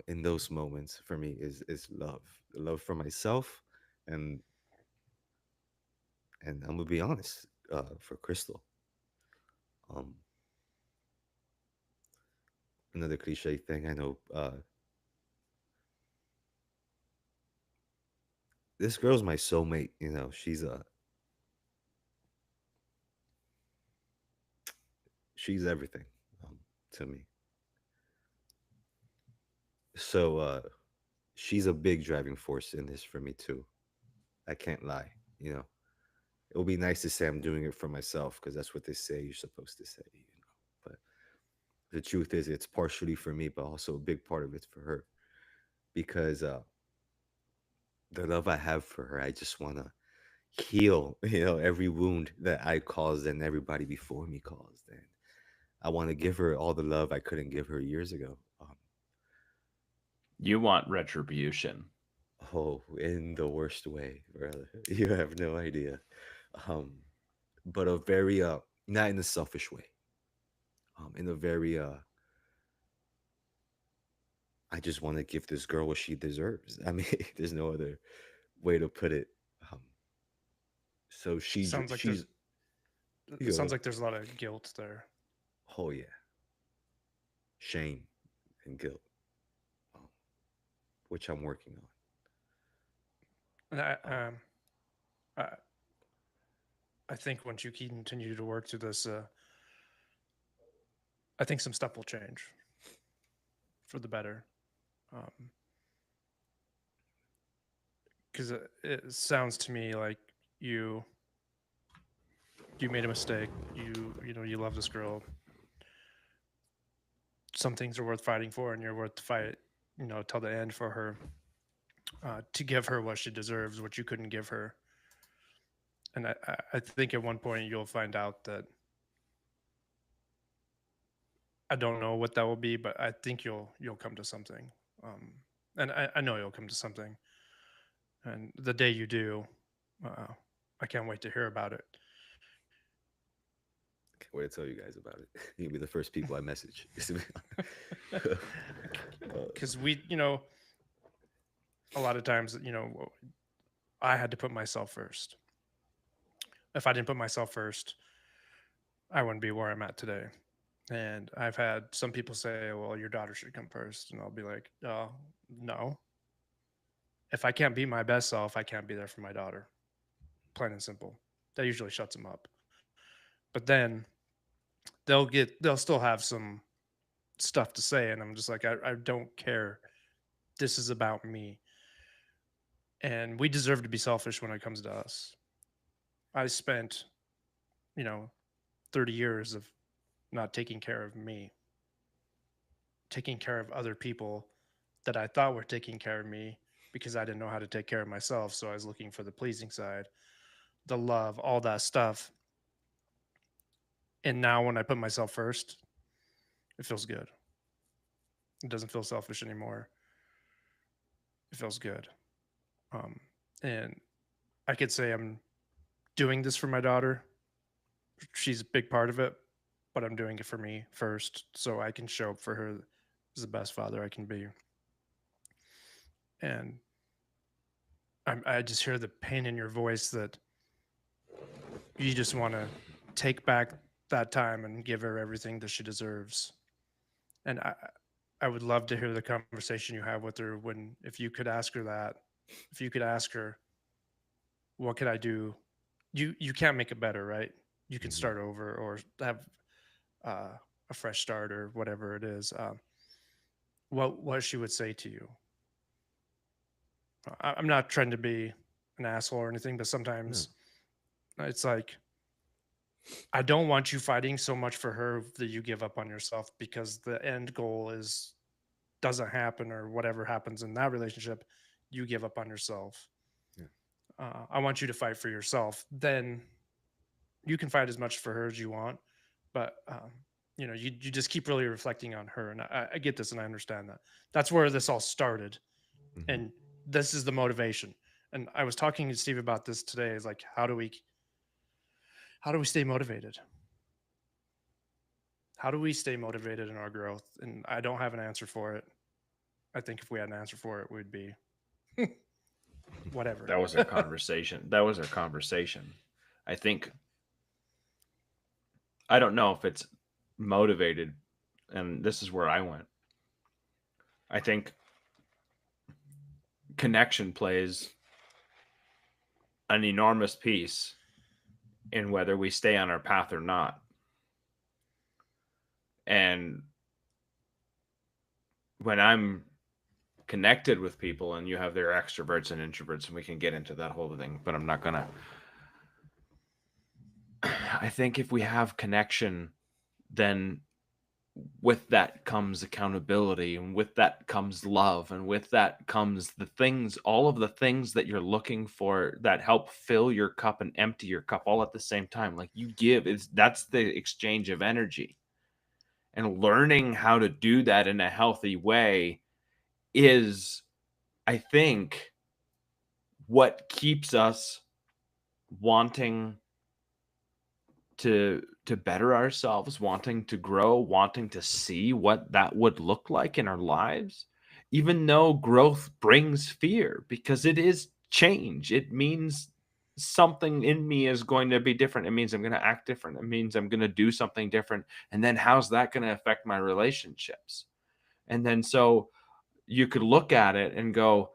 S2: in those moments for me is love, love for myself, and I'm gonna be honest, for Crystal. Um, Another cliche thing I know. This girl's my soulmate. She's everything to me. So she's a big driving force in this for me too. I can't lie. You know, it would be nice to say I'm doing it for myself because that's what they say you're supposed to say. But the truth is, it's partially for me, but also a big part of it's for her because the love I have for her, I just want to heal, every wound that I caused and everybody before me caused. And I want to give her all the love I couldn't give her years ago.
S1: You want retribution.
S2: Oh, in the worst way, brother. You have no idea. Um, but a very not in a selfish way. In a very I just want to give this girl what she deserves. I mean, there's no other way to put it. Um, so
S3: Sounds like there's
S2: she's
S3: it
S2: you
S3: sounds
S2: know,
S3: like there's a lot of guilt there.
S2: oh yeah, shame and guilt, um, which I'm working on.
S3: And
S2: Um,
S3: I, I think once you continue to work through this, I think some stuff will change for the better. Because it sounds to me like you you made a mistake. You love this girl. some things are worth fighting for, and you're worth the fight, till the end for her, to give her what she deserves, what you couldn't give her. And I think at one point you'll find out that I don't know what that will be, but I think you'll come to something. And I know you'll come to something. And the day you do, uh, I can't wait to hear about it.
S2: Can't wait to tell you guys about it. You'll be the first people I message.
S3: Because a lot of times, I had to put myself first. If I didn't put myself first, I wouldn't be where I'm at today. And I've had some people say, well, your daughter should come first. And I'll be like, oh, no. If I can't be my best self, I can't be there for my daughter. Plain and simple. That usually shuts them up. But then they'll still have some stuff to say. And I'm just like, I don't care. This is about me. And we deserve to be selfish when it comes to us. I spent, 30 years of not taking care of me, taking care of other people that I thought were taking care of me because I didn't know how to take care of myself. So I was looking for the pleasing side, the love, all that stuff. And now when I put myself first, it feels good. It doesn't feel selfish anymore. It feels good. And I could say I'm doing this for my daughter. She's a big part of it, but I'm doing it for me first so I can show up for her as the best father I can be. And I just hear the pain in your voice that you just want to take back that time and give her everything that she deserves. And I would love to hear the conversation you have with her if you could ask her that, if you could ask her, what could I do? You can't make it better, right? You can start over or have a fresh start or whatever it is. What she would say to you. I'm not trying to be an asshole or anything, but sometimes it's like, I don't want you fighting so much for her that you give up on yourself because the end goal doesn't happen or whatever happens in that relationship, you give up on yourself. Yeah. I want you to fight for yourself. Then you can fight as much for her as you want, but you just keep really reflecting on her. And I get this and I understand that. That's where this all started. Mm-hmm. And this is the motivation. And I was talking to Steve about this today. Is like, how do we stay motivated? How do we stay motivated in our growth? And I don't have an answer for it. I think if we had an answer for it, we'd be whatever.
S1: That was our conversation. I think, I don't know if it's motivated, and this is where I went. I think connection plays an enormous piece in whether we stay on our path or not. And when I'm connected with people, and you have their extroverts and introverts, and we can get into that whole thing, but I'm not gonna. I think if we have connection, then with that comes accountability, and with that comes love, and with that comes all of the things that you're looking for that help fill your cup and empty your cup all at the same time. Like you give, that's the exchange of energy. And learning how to do that in a healthy way is, I think, what keeps us wanting to better ourselves, wanting to grow, wanting to see what that would look like in our lives, even though growth brings fear, because it is change. It means something in me is going to be different. It means I'm going to act different. It means I'm going to do something different. And then how's that going to affect my relationships? And then so you could look at it and go,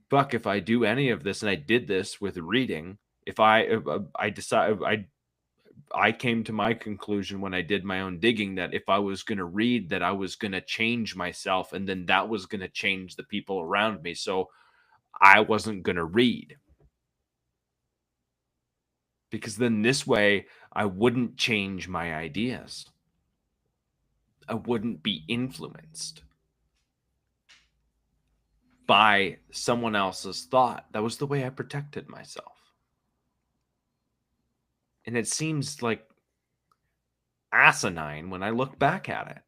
S1: Buck, if I do any of this, and I did this with reading, if I decide, I came to my conclusion when I did my own digging that if I was going to read, that I was going to change myself, and then that was going to change the people around me. So I wasn't going to read, because then this way I wouldn't change my ideas. I wouldn't be influenced by someone else's thought. That was the way I protected myself. And it seems like asinine when I look back at it.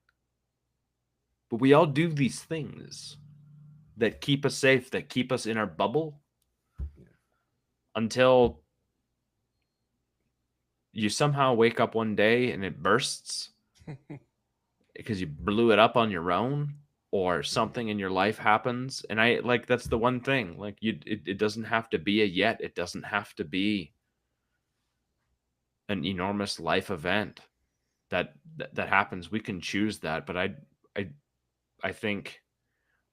S1: But we all do these things that keep us safe, that keep us in our bubble until you somehow wake up one day and it bursts because you blew it up on your own or something in your life happens. And I like that's the one thing. Like it doesn't have to be a yet. It doesn't have to be an enormous life event that happens. We can choose that. But I think,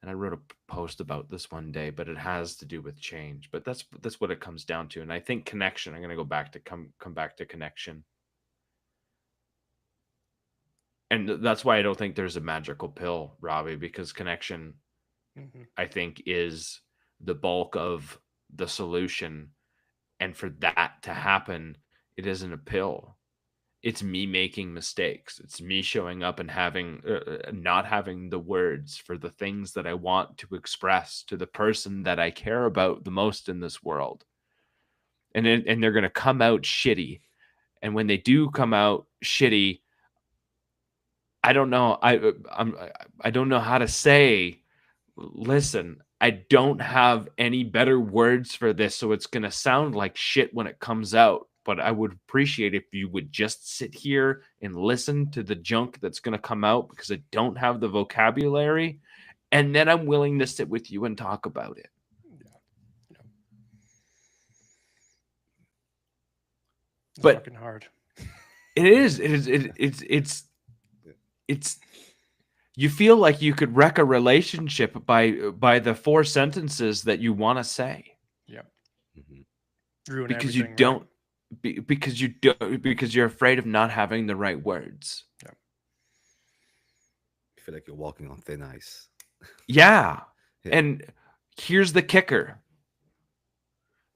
S1: and I wrote a post about this one day, but it has to do with change. But that's what it comes down to. And I think connection. I'm going to go back to come back to connection. And that's why I don't think there's a magical pill, Robbie, because connection, I think, is the bulk of the solution. And for that to happen, it isn't a pill. It's me making mistakes. It's me showing up and having not having the words for the things that I want to express to the person that I care about the most in this world. And they're going to come out shitty. And when they do come out shitty, I don't know. I don't know how to say, listen, I don't have any better words for this, so it's going to sound like shit when it comes out. But I would appreciate if you would just sit here and listen to the junk that's going to come out because I don't have the vocabulary. And then I'm willing to sit with you and talk about it.
S3: Yeah. It's
S1: But
S3: fucking hard.
S1: It is. It's you feel like you could wreck a relationship by the 4 sentences that you want to say.
S3: Yeah.
S2: Mm-hmm.
S1: Because you don't because you're afraid of not having the right words.
S3: Yeah.
S2: You feel like you're walking on thin ice.
S1: Yeah.
S2: Yeah.
S1: And here's the kicker.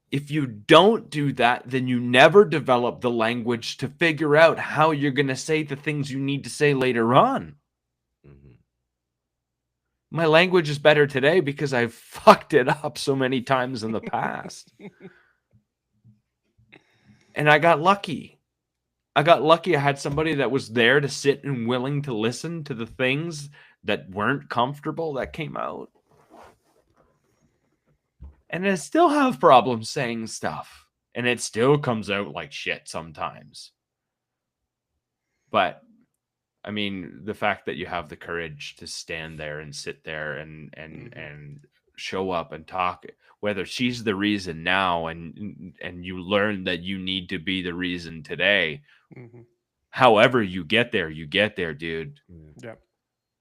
S1: If you don't do that, then you never develop the language to figure out how you're going to say the things you need to say later on.
S2: Mm-hmm.
S1: My language is better today because I've fucked it up so many times in the past. And I got lucky. I had somebody that was there to sit and willing to listen to the things that weren't comfortable that came out. And I still have problems saying stuff. And it still comes out like shit sometimes. But I mean, the fact that you have the courage to stand there and sit there and show up and talk, whether she's the reason now and you learn that you need to be the reason today.
S3: Mm-hmm.
S1: However you get there, dude.
S3: Yeah.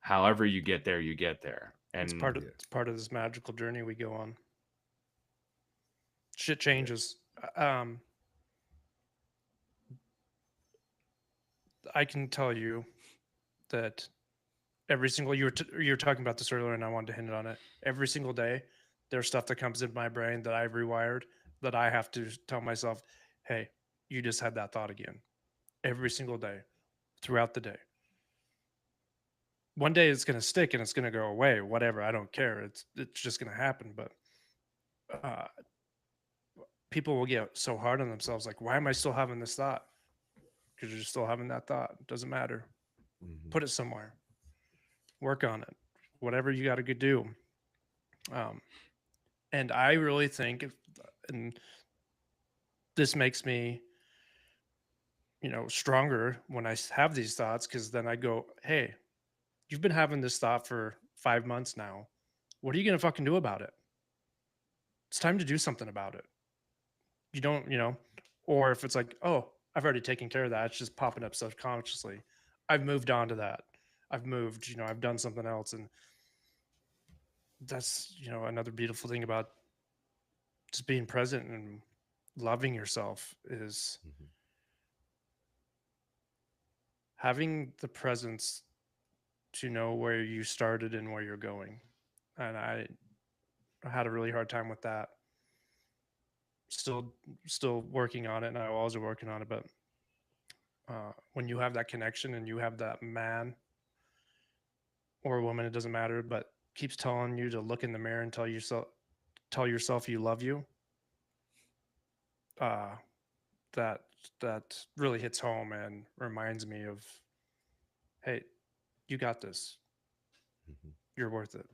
S1: However you get there, you get there. And
S3: It's part of this magical journey we go on. Shit changes. I can tell you that every single you were talking about this earlier, and I wanted to hint on it. Every single day, there's stuff that comes in my brain that I've rewired that I have to tell myself, "Hey, you just had that thought again." Every single day, throughout the day. One day it's going to stick and it's going to go away. Whatever, I don't care. It's just going to happen. But people will get so hard on themselves, like, "Why am I still having this thought?" Because you're still having that thought. It doesn't matter.
S2: Mm-hmm.
S3: Put it somewhere. Work on it. Whatever you got to do. And I really think, and this makes me, stronger when I have these thoughts, because then I go, "Hey, you've been having this thought for 5 months now. What are you going to fucking do about it? It's time to do something about it." You don't, or if it's like, "Oh, I've already taken care of that. It's just popping up subconsciously. I've moved on to that. I've moved, I've done something else." And that's, another beautiful thing about just being present and loving yourself is having the presence to know where you started and where you're going. And I had a really hard time with that. Still working on it, and I always working on it. But when you have that connection and you have that man or a woman, it doesn't matter, but keeps telling you to look in the mirror and tell yourself you love you, uh, that that really hits home and reminds me of, hey, you got this.
S2: Mhm.
S3: You're worth it.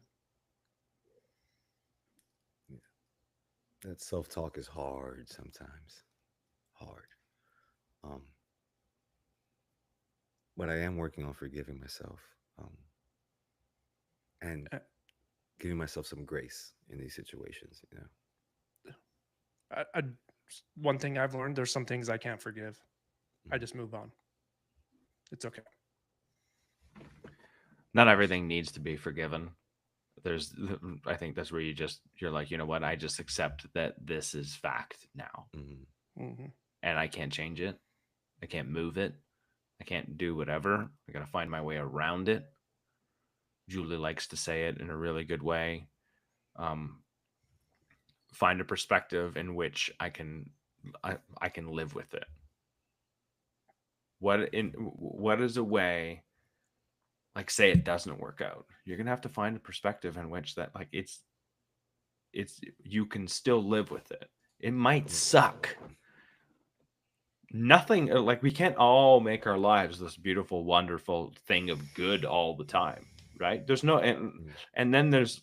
S2: Yeah. That self-talk is hard sometimes. Hard. Um, but I am working on forgiving myself, um, and
S3: Uh,
S2: giving myself some grace in these situations. You know.
S3: one thing I've learned: there's some things I can't forgive. I
S2: Mhm.
S3: just move on. It's okay.
S1: Not everything needs to be forgiven. I think that's where you're like, you know what? I just accept that this is fact now,
S2: Mhm.
S3: Hmm.
S1: and I can't change it. I can't move it. I can't do whatever. I got to find my way around it. Julie likes to say it in a really good way. Um, find a perspective in which I can live with it. What is a way, like, say it doesn't work out, you're gonna have to find a perspective in which that, like, it's you can still live with it. It might
S2: Yeah.
S1: suck. Nothing like, we can't all make our lives this beautiful, wonderful thing of good all the time, right? There's no
S2: Mm.
S1: and then there's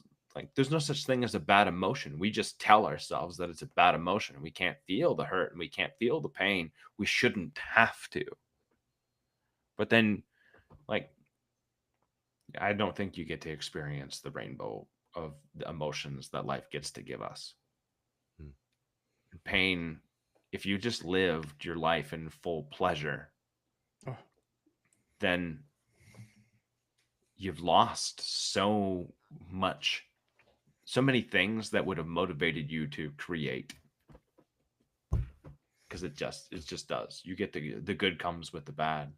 S1: no such thing as a bad emotion. We just tell ourselves that it's a bad emotion. We can't feel the hurt and we can't feel the pain. We shouldn't have to. But then, like, I don't think you get to experience the rainbow of the emotions that life gets to give us.
S2: Mm.
S1: Pain, if you just lived your life in full pleasure,
S3: Oh,
S1: then you've lost much, so many things that would have motivated you to create, because it just does. You get the good comes with the bad,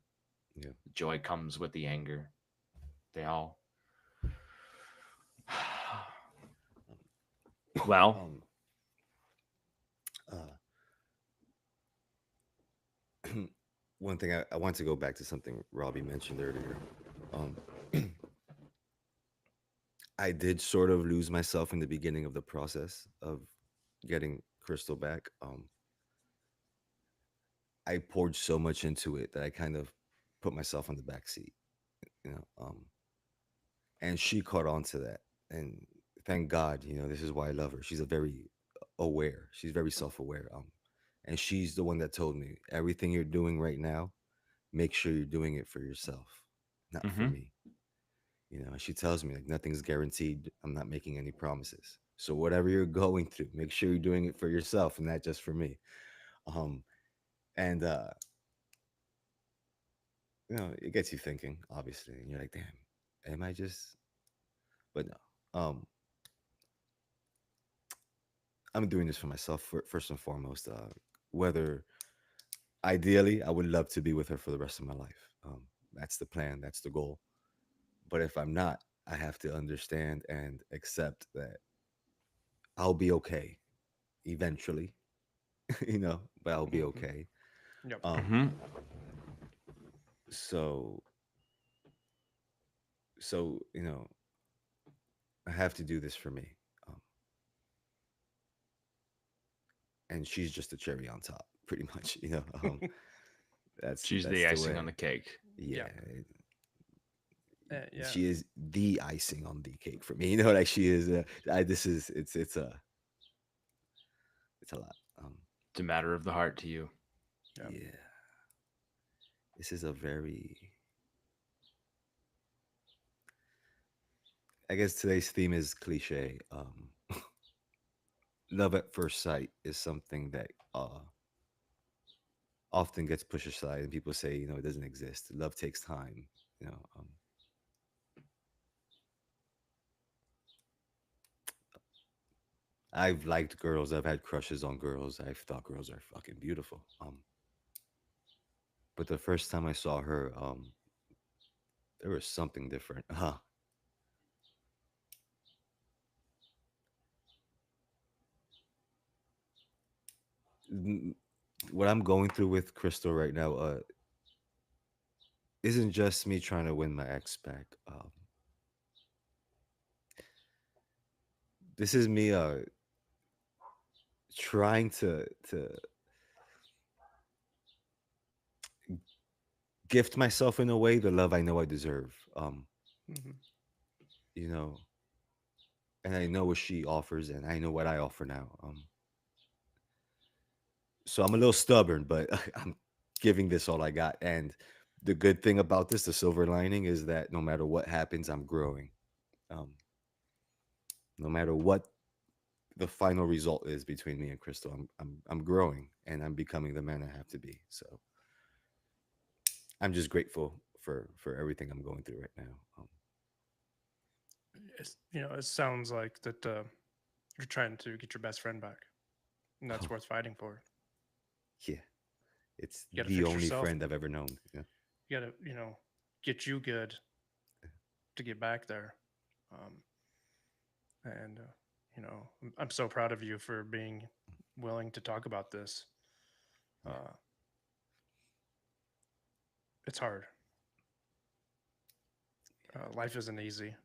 S2: Yeah.
S1: the joy comes with the anger. They all well,
S2: Um. Uh. One thing I want to go back to something Robbie mentioned earlier. Um. I did sort of lose myself in the beginning of the process of getting Crystal back. I poured so much into it that I kind of put myself on the back seat, you know. And she caught on to that, and thank God, you know, this is why I love her. She's a very aware. She's very self-aware. And she's the one that told me everything you're doing right now, make sure you're doing it for yourself, not for
S1: hmm
S2: me. You know, she tells me like nothing's guaranteed. I'm not making any promises. So whatever you're going through, make sure you're doing it for yourself and not just for me. Um, and you know, it gets you thinking, obviously, and you're like, damn, am I just? But no, I'm doing this for myself first and foremost. Whether ideally, I would love to be with her for the rest of my life. That's the plan. That's the goal. But if I'm not, I have to understand and accept that I'll be okay eventually, you know, but I'll be
S3: hmm.
S2: okay.
S3: Yep.
S2: Um,
S1: hmm
S2: so you know, I have to do this for me. Um, and she's just a cherry on top, pretty much. You know,
S1: she's the
S2: that's the
S1: icing
S2: way.
S1: on the cake.
S2: Yeah,
S3: Yeah. Yeah.
S2: she is the icing on the cake for me. You know, like she is. This is it's a lot.
S1: It's a matter of the heart to you.
S3: Yeah.
S2: Yeah, this is a very. I guess today's theme is cliche. Love at first sight is something that often gets pushed aside, and people say, you know, it doesn't exist. Love takes time. You know, I've liked girls. I've had crushes on girls. I've thought girls are fucking beautiful. But the first time I saw her, there was something different. N- what I'm going through with Crystal right now isn't just me trying to win my ex back. this is me trying to gift myself in a way the love I know I deserve.
S3: Mhm.
S2: You know, and I know what she offers, and I know what I offer now. So I'm a little stubborn, but I'm giving this all I got. And the good thing about this, the silver lining, is that no matter what happens, I'm growing. Um, no matter what the final result is between me and Crystal, I'm growing and I'm becoming the man I have to be. So I'm just grateful for everything I'm going through right now.
S3: It sounds like that you're trying to get your best friend back, and that's worth fighting for.
S2: Yeah, it's
S3: You got to
S2: the
S3: fix
S2: only
S3: yourself.
S2: friend I've ever known. Yeah.
S3: You got to, get you good to get back there. Um, and I'm so proud of you for being willing to talk about this. Uh, it's hard. Life isn't easy.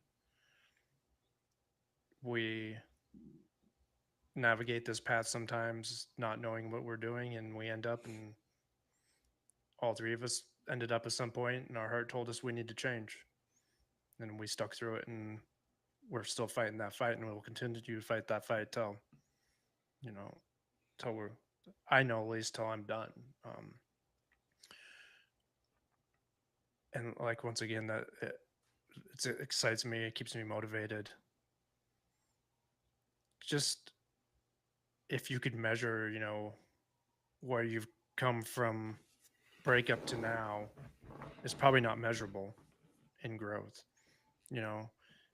S3: We navigate this path sometimes not knowing what we're doing, and we end up, and all three of us ended up at some point, and our heart told us we need to change, and we stuck through it, and we're still fighting that fight, and we'll continue to fight that fight till you know till we're I know at least till I'm done. And like once again, that it excites me, it keeps me motivated. Just if you could measure, where you've come from breakup to now, it's probably not measurable in growth. You know,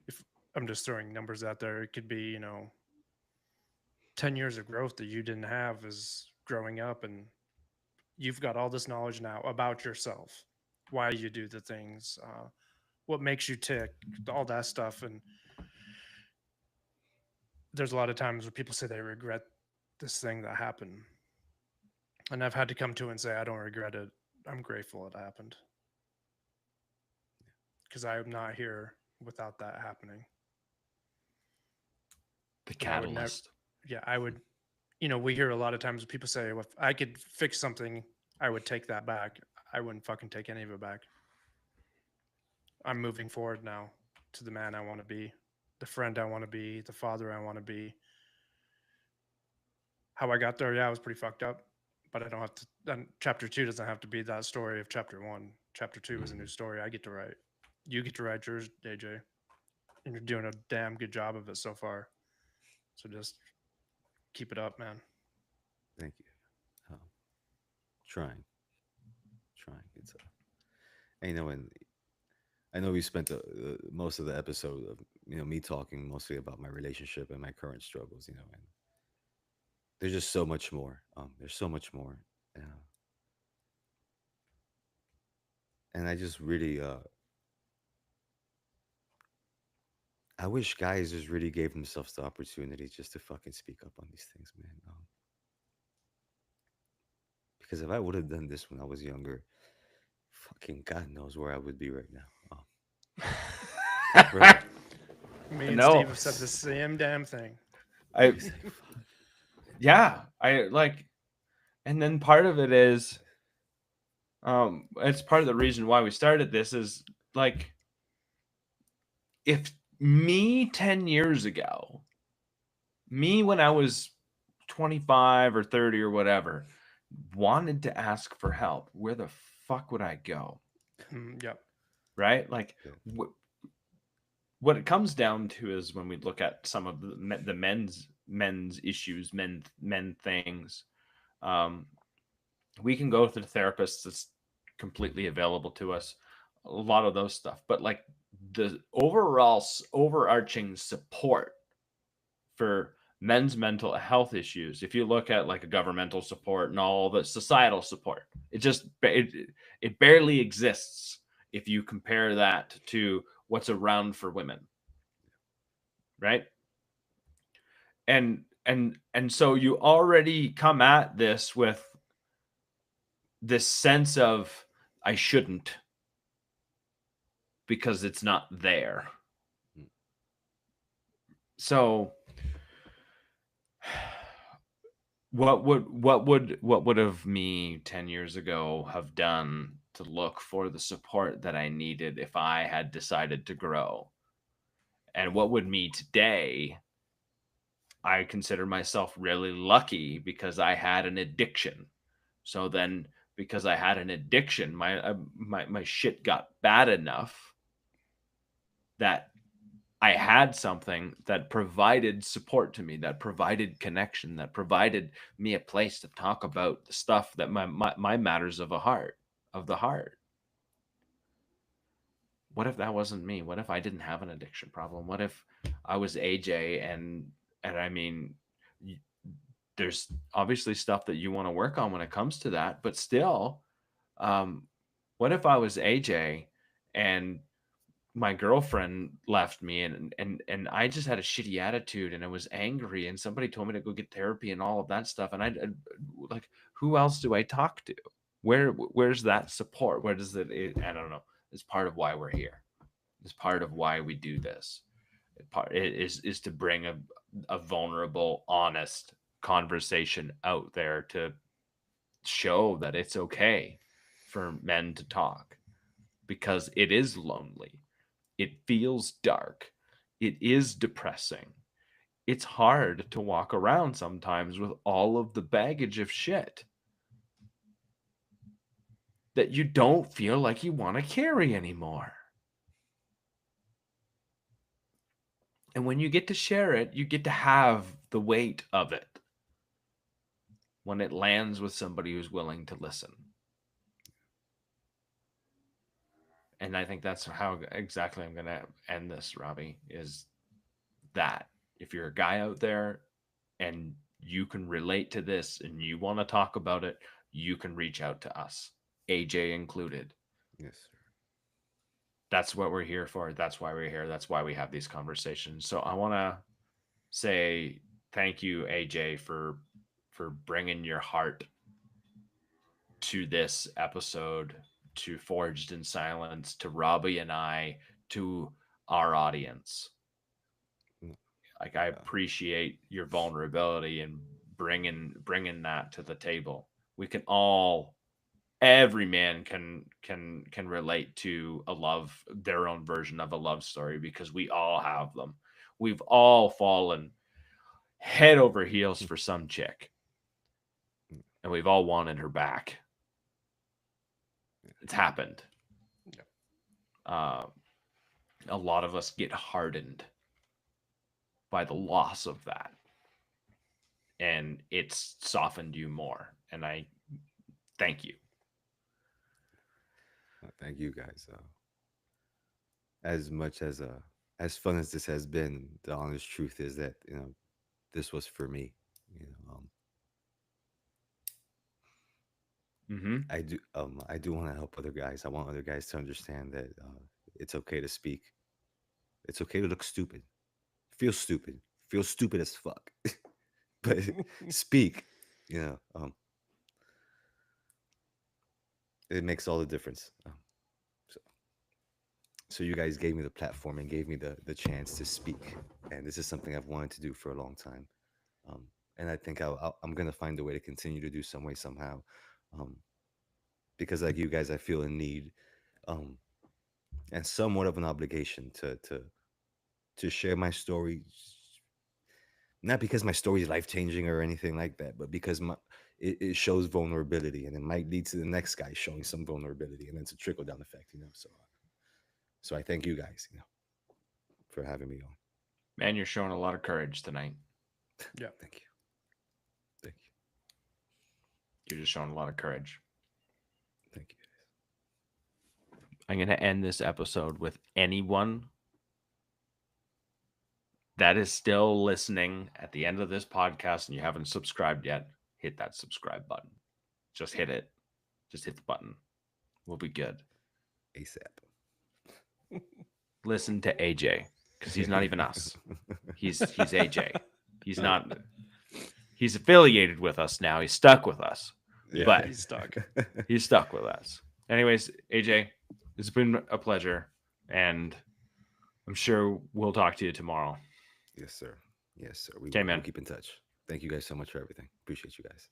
S3: if I'm just throwing numbers out there, it could be, 10 years of growth that you didn't have as growing up, and you've got all this knowledge now about yourself, why you do the things, what makes you tick, all that stuff. And there's a lot of times where people say they regret this thing that happened. And I've had to come to and say, I don't regret it. I'm grateful it happened. Because I'm not here without that happening.
S1: The
S3: And I would never,
S1: catalyst.
S3: I would, we hear a lot of times people say, well, if I could fix something, I would take that back. I wouldn't fucking take any of it back. I'm moving forward now to the man I want to be, the friend I want to be, the father I want to be. How I got there, yeah, I was pretty fucked up, but I don't have to. And chapter 2 doesn't have to be that story of chapter 1. Chapter 2 is a new story I get to write. You get to write yours, AJ, and you're doing a damn good job of it so far. So just keep it up, man.
S2: Thank you. Trying. It's and I know we spent most of the episode of me talking mostly about my relationship and my current struggles, and there's just so much more. There's so much more, and I just really I wish guys just really gave themselves the opportunity just to fucking speak up on these things, man. Because if I would have done this when I was younger, fucking God knows where I would be right now. Bro,
S3: Me and
S1: No.
S3: Steve have said the same damn thing.
S1: I yeah, I like, and then part of it is it's part of the reason why we started this is like, if me 10 years ago, me when I was 25 or 30 or whatever, wanted to ask for help, where the fuck would I go?
S3: Yep.
S1: Right? Like,
S2: Yeah.
S1: what it comes down to is when we look at some of the men's issues, men things, we can go to the therapist that's completely available to us, a lot of those stuff, but like the overarching support for men's mental health issues, if you look at like a governmental support and all the societal support, it barely exists if you compare that to what's around for women, right? And so you already come at this with this sense of I shouldn't, because it's not there. So What would have me 10 years ago have done to look for the support that I needed if I had decided to grow? And what would me today? I consider myself really lucky because I had an addiction. So then, because I had an addiction, my shit got bad enough that I had something that provided support to me, that provided connection, that provided me a place to talk about the stuff that my matters of the heart. What if that wasn't me? What if I didn't have an addiction problem? What if I was AJ and I mean, there's obviously stuff that you want to work on when it comes to that, but still, um, what if I was AJ and my girlfriend left me and I just had a shitty attitude and I was angry and somebody told me to go get therapy and all of that stuff and I like, who else do I talk to? Where's that support? Where does I don't know. It's part of why we're here. It's part of why we do this. It is to bring a vulnerable, honest conversation out there to show that it's okay for men to talk because it is lonely. It feels dark. It is depressing. It's hard to walk around sometimes with all of the baggage of shit that you don't feel like you want to carry anymore. And when you get to share it, you get to have the weight of it when it lands with somebody who's willing to listen. And I think that's how exactly I'm going to end this, Robbie, is that if you're a guy out there and you can relate to this and you want to talk about it, you can reach out to us, AJ included.
S2: Yes, sir.
S1: That's what we're here for. That's why we're here. That's why we have these conversations. So I want to say thank you, AJ, for bringing your heart to this episode, to Forged in Silence, to Robbie and I, to our audience. Like, I appreciate your vulnerability and bringing that to the table. We can all, every man can relate to their own version of a love story because we all have them. We've all fallen head over heels for some chick, and we've all wanted her back. It's happened. A lot of us get hardened by the loss of that, and it's softened you more. And I thank you.
S2: Thank you, guys. As much as fun as this has been, the honest truth is that this was for me. I do want to help other guys. I want other guys to understand that it's okay to speak. It's okay to look stupid, feel stupid as fuck, but speak. It makes all the difference. So you guys gave me the platform and gave me the chance to speak, and this is something I've wanted to do for a long time. And I think I'm gonna find a way to continue to do some way somehow, because like you guys, I feel a need, and somewhat of an obligation to share my story. Not because my story is life changing or anything like that, but because it shows vulnerability, and it might lead to the next guy showing some vulnerability, and it's a trickle down effect. So I thank you guys, for having me on.
S1: Man, you're showing a lot of courage tonight.
S3: Yeah.
S2: Thank you. Thank you.
S1: You're just showing a lot of courage.
S2: Thank you.
S1: I'm going to end this episode with anyone that is still listening at the end of this podcast and you haven't subscribed yet, hit that subscribe button. Just hit it. Just hit the button. We'll be good.
S2: ASAP.
S1: Listen to AJ, because he's not even us. He's AJ. He's not. He's affiliated with us now. He's stuck with us.
S2: Yeah.
S1: But
S3: He's stuck.
S1: He's stuck with us. Anyways, AJ, it's been a pleasure, and I'm sure we'll talk to you tomorrow.
S2: Yes, sir. Yes, sir.
S1: Okay, man.
S2: We'll keep in touch. Thank you guys so much for everything. Appreciate you guys.